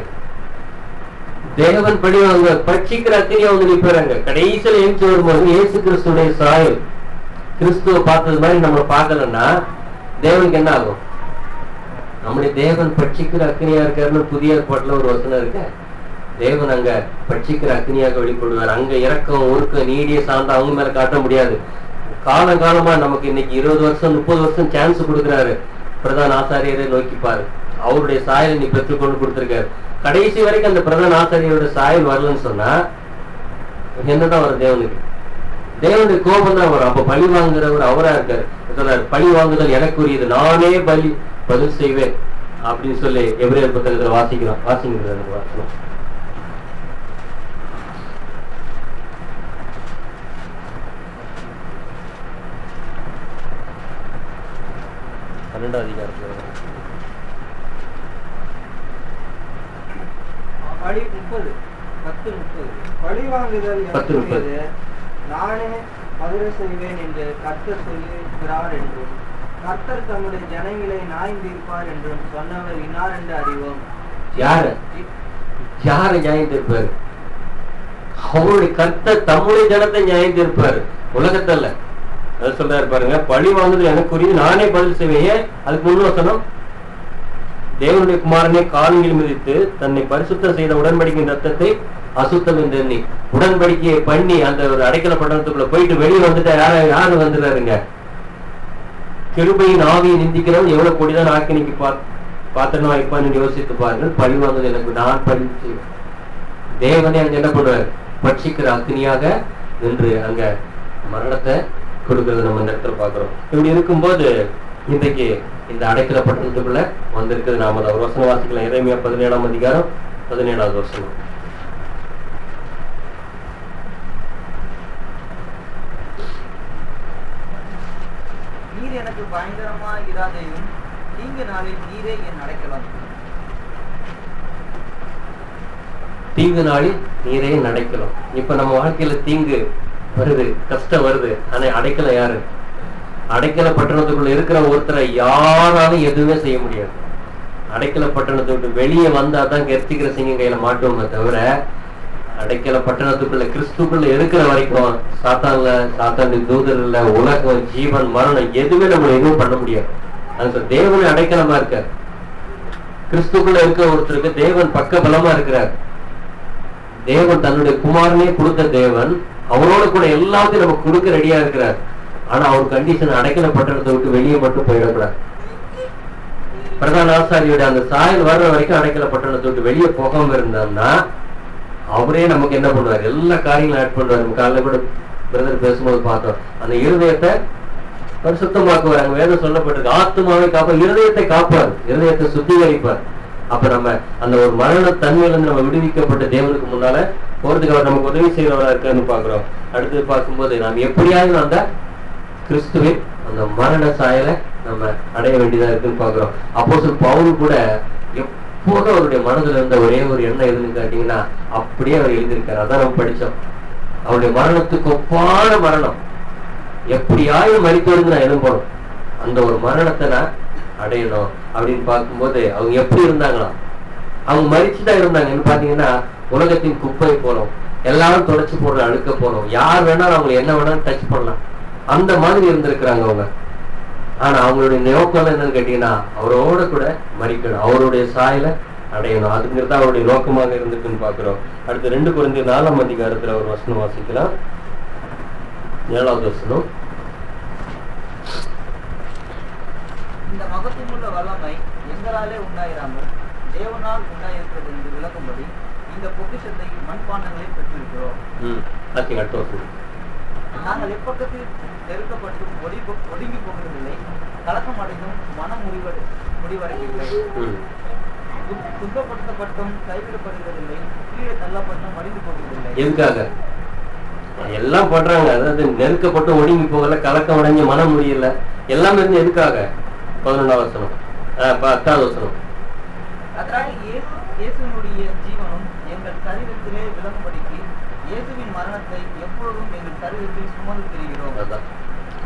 தேவன் பழி வாங்க பட்சிக்கிற அக்கினியா வந்து நிற்பாங்க. கடைசியில எழுச்சி வரும்போது இயேசு கிறிஸ்துடைய சாயல், கிறிஸ்துவ பார்த்தது மாதிரி நம்மளை பார்க்கலன்னா தேவனுக்கு என்ன ஆகும்? நம்முடைய தேவன் பட்சிக்கிற அக்னியா இருக்காருன்னு புதிய ஏற்பாட்டுல ஒரு வசனம் இருக்க. தேவன் அங்க பட்சிக்கிற அக்னியாக வெளிப்படுவார். அங்க இறக்கம் ஒருக்கம் நீடிய சார்ந்த அவங்க மேல காட்ட முடியாது. காலகாலமா நமக்கு இன்னைக்கு 20 வருஷம் 30 வருஷம் சான்ஸ் கொடுக்குறாரு. பிரதான ஆசாரியரை நோக்கி பாரு, அவருடைய சாயலை நீ பெற்றுக்கொண்டு கொடுத்திருக்காரு. கடைசி வரைக்கும் அந்த பிரதான ஆசாரியரோட சாயல் வரலன்னு சொன்னா என்னதான் வரும்? தேவனுக்கு தேவனுடைய கோபம் தான் வரும். அப்ப பழி வாங்குறவர் அவரா இருக்காரு. சொல்றாரு, பழி வாங்குதல் எனக்குரியது, நானே பதில் செய்வேன் அப்படின்னு சொல்லி எபிரேயர் புத்தகத்துல வாசிக்கிறோம். வாசிக்கிறது வாசனம் 12 அதிகாரத்துல பழி 10:30 பழி வாங்குதல் எனக்குரியது, நானே பதில் செய்வேன் என்று கர்த்தர் சொல்லுகிறார் என்றும் கர்த்தர் தம்முடைய ஜனங்களை நியாயந்தீர்ப்பார் என்றும் சொன்னவர் இன்னார் என்று அறிவோம். யாரு நியாயம் தீர்ப்பாரு? அவருடைய கர்த்தர் தம்முடைய ஜனத்தை நியாயம் தீர்ப்பாரு, உலகத்தல்ல. அது சொல்றாரு பாருங்க, பழி வாங்குதல் எனக்குரியது, நானே பதில் செய்வேன். அதுக்கு முன்வசனம், தேவனுடைய குமாரனை காலில் மிதித்து தன்னை பரிசுத்தம் செய்த உடன்படிக்கையின் ரத்தத்தை அசுத்தம் என்று எண்ணி உடன்படிக்கையை பண்ணி அந்த ஒரு அடைக்கல பட்டணத்துக்குள்ள போயிட்டு வெளியே வந்துட்டா யாரு வந்துடுறாருங்க? கிருபையின் ஆவியை நிந்திக்கிறவன் எவ்வளவு கொடிதான் ஆக்கினிக்கு பாத்திரமா வைப்பான்னு யோசித்து பாருங்கள். பழி வாங்குது எனக்கு, நான் பழி செய்வேன். தேவனே அங்க என்ன பண்ணுவார்? பட்சிக்கிற அக்னியாக நின்று அங்க மரணத்தை கொடுக்கறது நம்ம இந்த இடத்துல பாக்குறோம். இப்படி இருக்கும்போது இன்றைக்கு இந்த அடைக்கல பட்டணத்துக்குள்ள வந்திருக்கிறது. நாம அதை ஒரு வசனம் வாசிக்கலாம். எரேமியா 17ஆம் அதிகாரம் 17வது வசனம். நீர் எனக்கு பயங்கரமா இராதேயும், தீங்கு நாளில் நீரே என் அடைக்கலாம். தீங்கு நாளில் நீரே நடக்கலாம். இப்ப நம்ம வாழ்க்கையில தீங்கு வருது, கஷ்டம் வருது. ஆனா அடைக்கல யாரு? அடைக்கல பட்டணத்துக்குள்ள இருக்கிற ஒருத்தரை யாராலும் எதுவுமே செய்ய முடியாது. அடைக்கல பட்டணத்தை விட்டு வெளியே வந்தாதான் கெர்த்திக்கிற சிங்கம் கையில மாட்டோமே தவிர, அடைக்கல பட்டணத்துக்குள்ள கிறிஸ்துக்குள்ள இருக்கிற வரைக்கும் சாத்தானுடைய தூதர் இல்ல, உலகம், ஜீவன், மரணம் எதுவுமே நம்ம எதுவும் பண்ண முடியாது. அது தேவனை அடைக்கலமா இருக்கார். கிறிஸ்துக்குள்ள இருக்கிற ஒருத்தருக்கு தேவன் பக்க பலமா இருக்கிறார். தேவன் தன்னுடைய குமாரனே கொடுத்த தேவன் அவரோட கூட எல்லாத்தையும் நமக்கு கொடுக்க ரெடியா இருக்கிறார். ஆனா அவர் கண்டிஷன் அடைக்கல பட்டணத்தை விட்டு வெளியே மட்டும் போயிடக்கூடாது. பிரதான ஆசாரியோட அந்த சாயல் வர்ற வரைக்கும் அடைக்கல பட்டணத்தை விட்டு வெளியே போகாம இருந்தோம்னா அவரே நமக்கு என்ன பண்ணுவார்? எல்லா காரியங்களும் ஆட் பண்ணுவார். நம்ம காலையில கூட பிரதர் பேசும்போது பார்த்தோம், அந்த இருதயத்தை பரிசுத்தமாக்குவார். அங்க வேதம் சொல்லப்பட்டிருக்கு, ஆத்துமாவை காப்பார், இருதயத்தை காப்பார், இருதயத்தை சுத்திகரிப்பார். அப்ப நம்ம அந்த ஒரு மரண தன்மையிலிருந்து நம்ம விடுவிக்கப்பட்ட தேவனுக்கு முன்னால போறதுக்கு அவர் நமக்கு உதவி செய்யறவரா இருக்கான்னு பாக்குறோம். அடுத்து பார்க்கும்போது நாம் எப்படியாவது அந்த கிறிஸ்துவின் அந்த மரண சாயலை நம்ம அடைய வேண்டியதா இருக்குன்னு பாக்குறோம். அப்போஸ்தலன் பவுல் கூட எப்போதும் அவருடைய மனதுல இருந்த ஒரே ஒரு எண்ணம் எதுன்னு கேட்டீங்கன்னா அப்படியே அவர் எழுதியிருக்காரு. அதான் நம்ம படிச்சோம். அவருடைய மரணத்துக்கு ஒப்பான மரணம், எப்படியாவது மரித்தோருக்கு நான் எழும்பணும், அந்த ஒரு மரணத்தை நான் அடையணும் அப்படின்னு பார்க்கும்போது அவங்க எப்படி இருந்தாங்களாம்? அவங்க மரிச்சுதான் இருந்தாங்கன்னு பாத்தீங்கன்னா உலகத்தின் குப்பை போனோம், எல்லாரும் தொடச்சு போடுற அழுக்க போனோம், யார் வேணாலும் அவங்க என்ன வேணாலும் டச் பண்ணலாம், அந்த மாதிரி இருந்திருக்கிறாங்க அவங்க. ஆனா அவங்களுடைய நோக்கம் என்னன்னு கேட்டீங்கன்னா அவரோட கூட மரிக்கணும், அவருடைய சாயலை அடையணும். அதுங்கிறது அவருடைய நோக்கமாக இருந்திருக்குன்னு பாக்குறோம். அடுத்து 2 கொரிந்தியர் 4ஆம் அதிகாரத்துல ஒரு வசனம் வாசிக்கலாம். 7வது வசனம். இந்த மகத்துவமுள்ள வல்லமை எங்களாலே உண்டாயிராமல் தேவனால் உண்டாயிருக்கிறது என்று விளக்கும்படி இந்த பொக்கிஷத்தை மண்பாண்டங்களை பெற்றிருக்கிறோம். நாங்கள் எப்பக்கத்தில் நெருக்கப்பட்டும் ஒடுங்கி போகிறதில்லை, கலக்கம் அடைந்தும் மனம் முடிவடையவில்லை, துன்பப்படுத்தப்பட்டும் கைவிடப்படுகிறதில்லை, கீழே தள்ளப்பட்டும் மடிந்து போகிறதில்லை. எதுக்காக எல்லாம் பண்றாங்க? அதாவது நெருக்கப்பட்டு ஒடுங்கி போகல, கலக்கம் அடைஞ்சு மனம் முடியல, எல்லாமே இருந்து எதுக்காக? 11வது வசனம் 10வது வசனம். அதனால இயேசுனுடைய ஜீவனும் எங்கள் சரீரத்திலே விளங்கும்படிக்கு இயேசுவின் மரணத்தை எப்பொழுதும் எங்கள் சரீரத்தில் சுமந்து திரிகிறோம். அதான்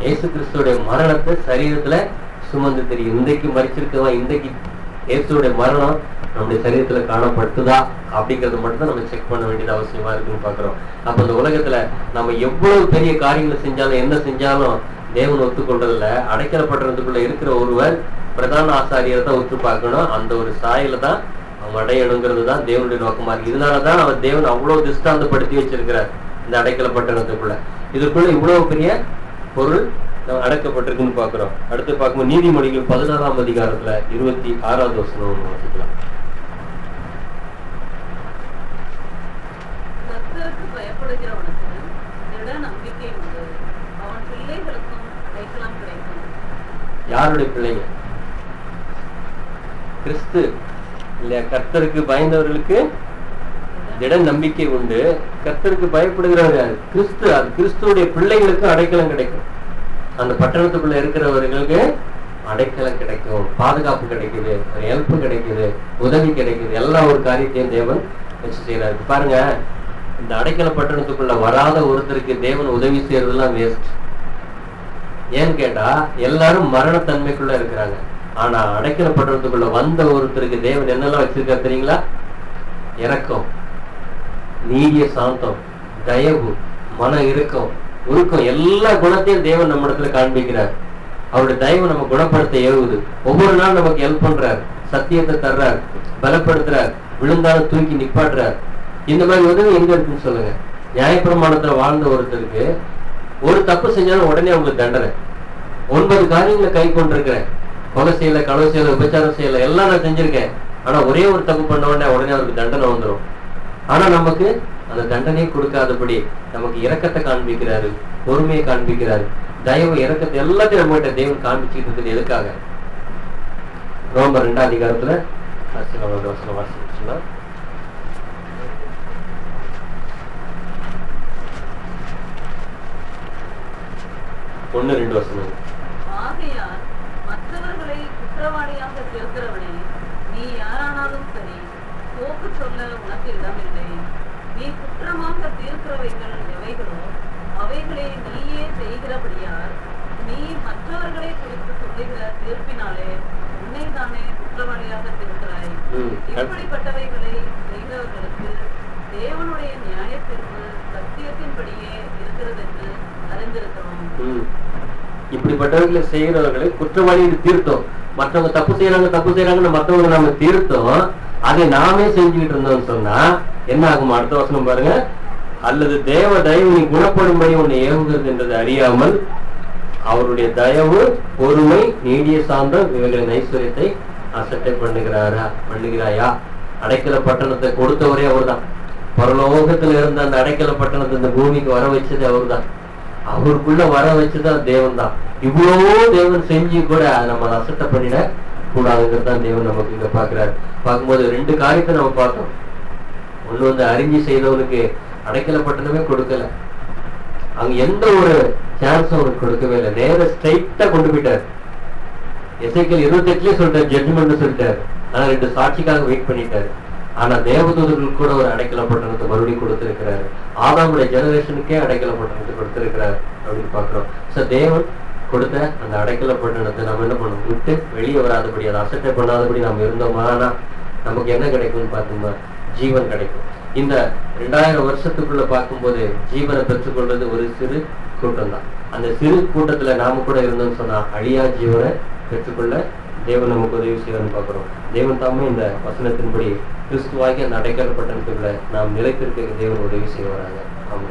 இயேசு கிறிஸ்துடைய மரணத்தை சரீரத்துல சுமந்து தெரியும். இன்றைக்கு மறிச்சிருக்கவன் இன்றைக்கு இயேசுடைய மரணம் நம்முடைய சரீரத்துல காணப்படுத்துதா அப்படிங்கறது மட்டும் தான் நம்ம செக் பண்ண வேண்டியது அவசியமா இருக்குன்னு பாக்குறோம். அப்ப இந்த உலகத்துல நம்ம எவ்வளவு பெரிய காரியங்களை செஞ்சாலும் என்ன செஞ்சாலும் தேவன் ஒத்துக்கொள்றதுல அடைக்கலப்படுறதுக்குள்ள இருக்கிற ஒருவர் பிரதான ஆசாரியரை தான் ஒத்து பார்க்கணும். அந்த ஒரு சாயல தான் அவங்க அடையணுங்கிறது தான் தேவனுடைய நோக்கமா இருக்கு. இதனாலதான் அவர் தேவன் அவ்வளவு திஷ்டாந்தப்படுத்தி வச்சிருக்கிறார் இந்த அடைக்கலப்பட்டணத்துக்குள்ள. இதுக்குள்ள இவ்வளவு பெரிய பொருள் அடக்கப்பட்டிருக்குன்னு பாக்குறோம். அடுத்து பார்க்கும்போது நீதிமொழிகள் 16ஆம் அதிகாரத்துல 26வது வசனம் வாசிக்கலாம். கர்த்தருக்கு பயப்படுகிறவனுக்கு திட நம்பிக்கை உண்டு, அவன் பிள்ளைகளுக்கும் அடைக்கலம் கிடைக்கும். யாருடைய பிள்ளைங்க? கிறிஸ்து இல்லையா? கர்த்தருக்கு பயந்தவர்களுக்கு திட நம்பிக்கை உண்டு. கர்த்தருக்கு பயப்படுகிறவர் யாரு? கிறிஸ்து. அது கிறிஸ்துடைய பிள்ளைகளுக்கு அடைக்கலம் கிடைக்கும். அந்த பட்டணத்துக்குள்ள இருக்கிறவர்களுக்கு அடைக்கலம் கிடைக்கும், பாதுகாப்பு கிடைக்குது, ஹெல்ப் கிடைக்குது, உதவி கிடைக்குது. எல்லா ஒரு காரியத்தையும் தேவன் வச்சு செய்யறாரு. பாருங்க, இந்த அடைக்கல பட்டணத்துக்குள்ள வராத ஒருத்தருக்கு தேவன் உதவி செய்யறதெல்லாம் வேஸ்ட். ஏன்னு கேட்டா எல்லாரும் மரணத்தன்மைக்குள்ள இருக்கிறாங்க. ஆனா அடைக்கல பட்டணத்துக்குள்ள வந்த ஒருத்தருக்கு தேவன் என்னெல்லாம் வச்சிருக்காரு தெரியுங்களா? இரக்கம், நீடிய சாந்தம், தயவு, மன இறுக்கம், உருக்கம், எல்லா குணத்தையும் தேவன் நம்ம இடத்துல காண்பிக்கிறார். அவருடைய தயவு நம்ம குணப்படுத்த ஏவுது. ஒவ்வொரு நாள் நமக்கு ஹெல்ப் பண்றார், சத்தியத்தை தர்றார், பலப்படுத்துறார், விழுந்தாலும் தூக்கி நிப்பாட்டுறார். இந்த மாதிரி உதவி எங்க இருக்குன்னு சொல்லுங்க. நியாயப்பிரமாணத்துல வாழ்ந்த ஒருத்தருக்கு ஒரு தப்பு செஞ்சாலும் உடனே அவங்களுக்கு தண்டனை. 9 காரியங்களை கை கொண்டிருக்கிறேன், கொலை செய்யல, களவு செய்யல, உபச்சாரம் செய்யல, எல்லாம் நான் செஞ்சிருக்கேன். ஆனா ஒரே ஒரு தப்பு பண்ண உடனே அவருக்கு தண்டனை வந்துடும். ஆனா நமக்கு அந்த தண்டனையை கொடுக்காதபடி நமக்கு இரக்கத்தை காண்பிக்கிறாரு, பொறுமையை காண்பிக்கிறாரு, தயவு, இரக்கத்தை எல்லாத்தையும் நம்ம கிட்ட தேவன் காண்பிச்சுட்டு இருக்குது. எதுக்காக? ரோமர் 2ஆம் அதிகாரத்துல வாசிச்சுன்னா 1-2 வசனம். ஆகையால் மற்றவர்களை குற்றவாளியாக தீர்க்கிறவனே, நீ யாரானாலும் சரி, போக்கு சொல்ல உனக்கு இடமில்லை. நீ குற்றமாக தீர்க்கிறவைகள் எவைகளோ அவைகளை நீயே செய்கிறபடியால் நீ மற்றவர்களை குறித்து சொல்லுகிற தீர்ப்பினாலே உன்னைதானே குற்றவாளியாக தீர்க்கிறாய். இப்படிப்பட்டவைகளை செய்தவர்களுக்கு தேவனுடைய நியாய தீர்ப்பு சத்தியத்தின்படியே இருக்கிறது என்று அறிந்திருக்கிறோம். இப்படிப்பட்டவர்களை செய்யறவர்களை குற்றவாளி தீர்த்தோம். மற்றவங்க தப்பு செய்யறாங்கன்னு மற்றவங்க நாம தீர்த்தோம். அதை நாமே செஞ்சுக்கிட்டு இருந்தோம்னு சொன்னா என்ன ஆகும்? அடுத்த வசனம் பாருங்க. அல்லது தேவ தயவு நீ குணப்படும்படி உன்னை ஏவுகிறது என்றது அறியாமல் அவருடைய தயவு, பொறுமை, நீடிய சாந்தம் இவைகளின் ஐஸ்வர்யத்தை அசட்டை பண்ணுகிறாயா? அடைக்கல பட்டணத்தை கொடுத்தவரே அவர்தான். பரலோகத்துல இருந்த அந்த அடைக்கல பட்டணத்தை இந்த பூமிக்கு வர வச்சது அவர்தான். அவருக்குள்ள வர வச்சுதான் தேவன் தான். இவ்வளவோ தேவன் செஞ்சு கூட நம்ம அசட்டை பண்ணிட கூடாதுங்கிறதான் தேவன் நமக்கு இங்க பாக்குறாரு. பார்க்கும்போது 2 காரியத்தை நம்ம பார்த்தோம். ஒண்ணு அறிஞ்சு செய்தவனுக்கு அடைக்கல பட்டணமே கொடுக்கல. அங்க எந்த ஒரு சான்ஸும் அவனுக்கு கொடுக்கவே இல்லை. நேர ஸ்ட்ரைட்டா கொண்டு போயிட்டாரு. எசேக்கியேல் 28லயே சொல்லிட்டாரு, ஜட்ஜ்மெண்ட் சொல்லிட்டாரு. ஆனா 2 சாட்சிக்காக வெயிட் பண்ணிட்டாரு. ஆனா தேவதூதர்களுக்கு கூட ஒரு அடைக்கல பட்டணத்தை மறுபடியும் கொடுத்திருக்கிறாரு. ஆதாமுடைய ஜெனரேஷனுக்கே அடைக்கல பட்டணத்தை கொடுத்திருக்கிறாரு அப்படின்னு பாக்குறோம். சோ தேவன் கொடுத்த அந்த அடைக்கல பட்டணத்தை நம்ம என்ன பண்ணணும்? விட்டு வெளியே வராதபடி, அதை அசட்டை பண்ணாதபடி நம்ம இருந்தோமானா நமக்கு என்ன கிடைக்கும்னு பார்த்தோம்னா ஜீவன் கிடைக்கும். இந்த 2000 வருஷத்துக்குள்ள பார்க்கும்போது ஜீவனை பெற்றுக்கொள்றது ஒரு சிறு கூட்டம் தான். அந்த சிறு கூட்டத்துல நாம கூட இருந்தோம்னு சொன்னா அழியா ஜீவனை பெற்றுக்கொள்ள தேவன் நமக்கு உதவி செய்யணும்னு பாக்குறோம். தேவன் தாமே இந்த வசனத்தின்படி கிறிஸ்துவாகி அந்த அடைக்கல பட்டணத்துக்குள்ள நாம் நிலைத்திருக்க தேவன் உதவி செய்ய வராங்க. ஆமா.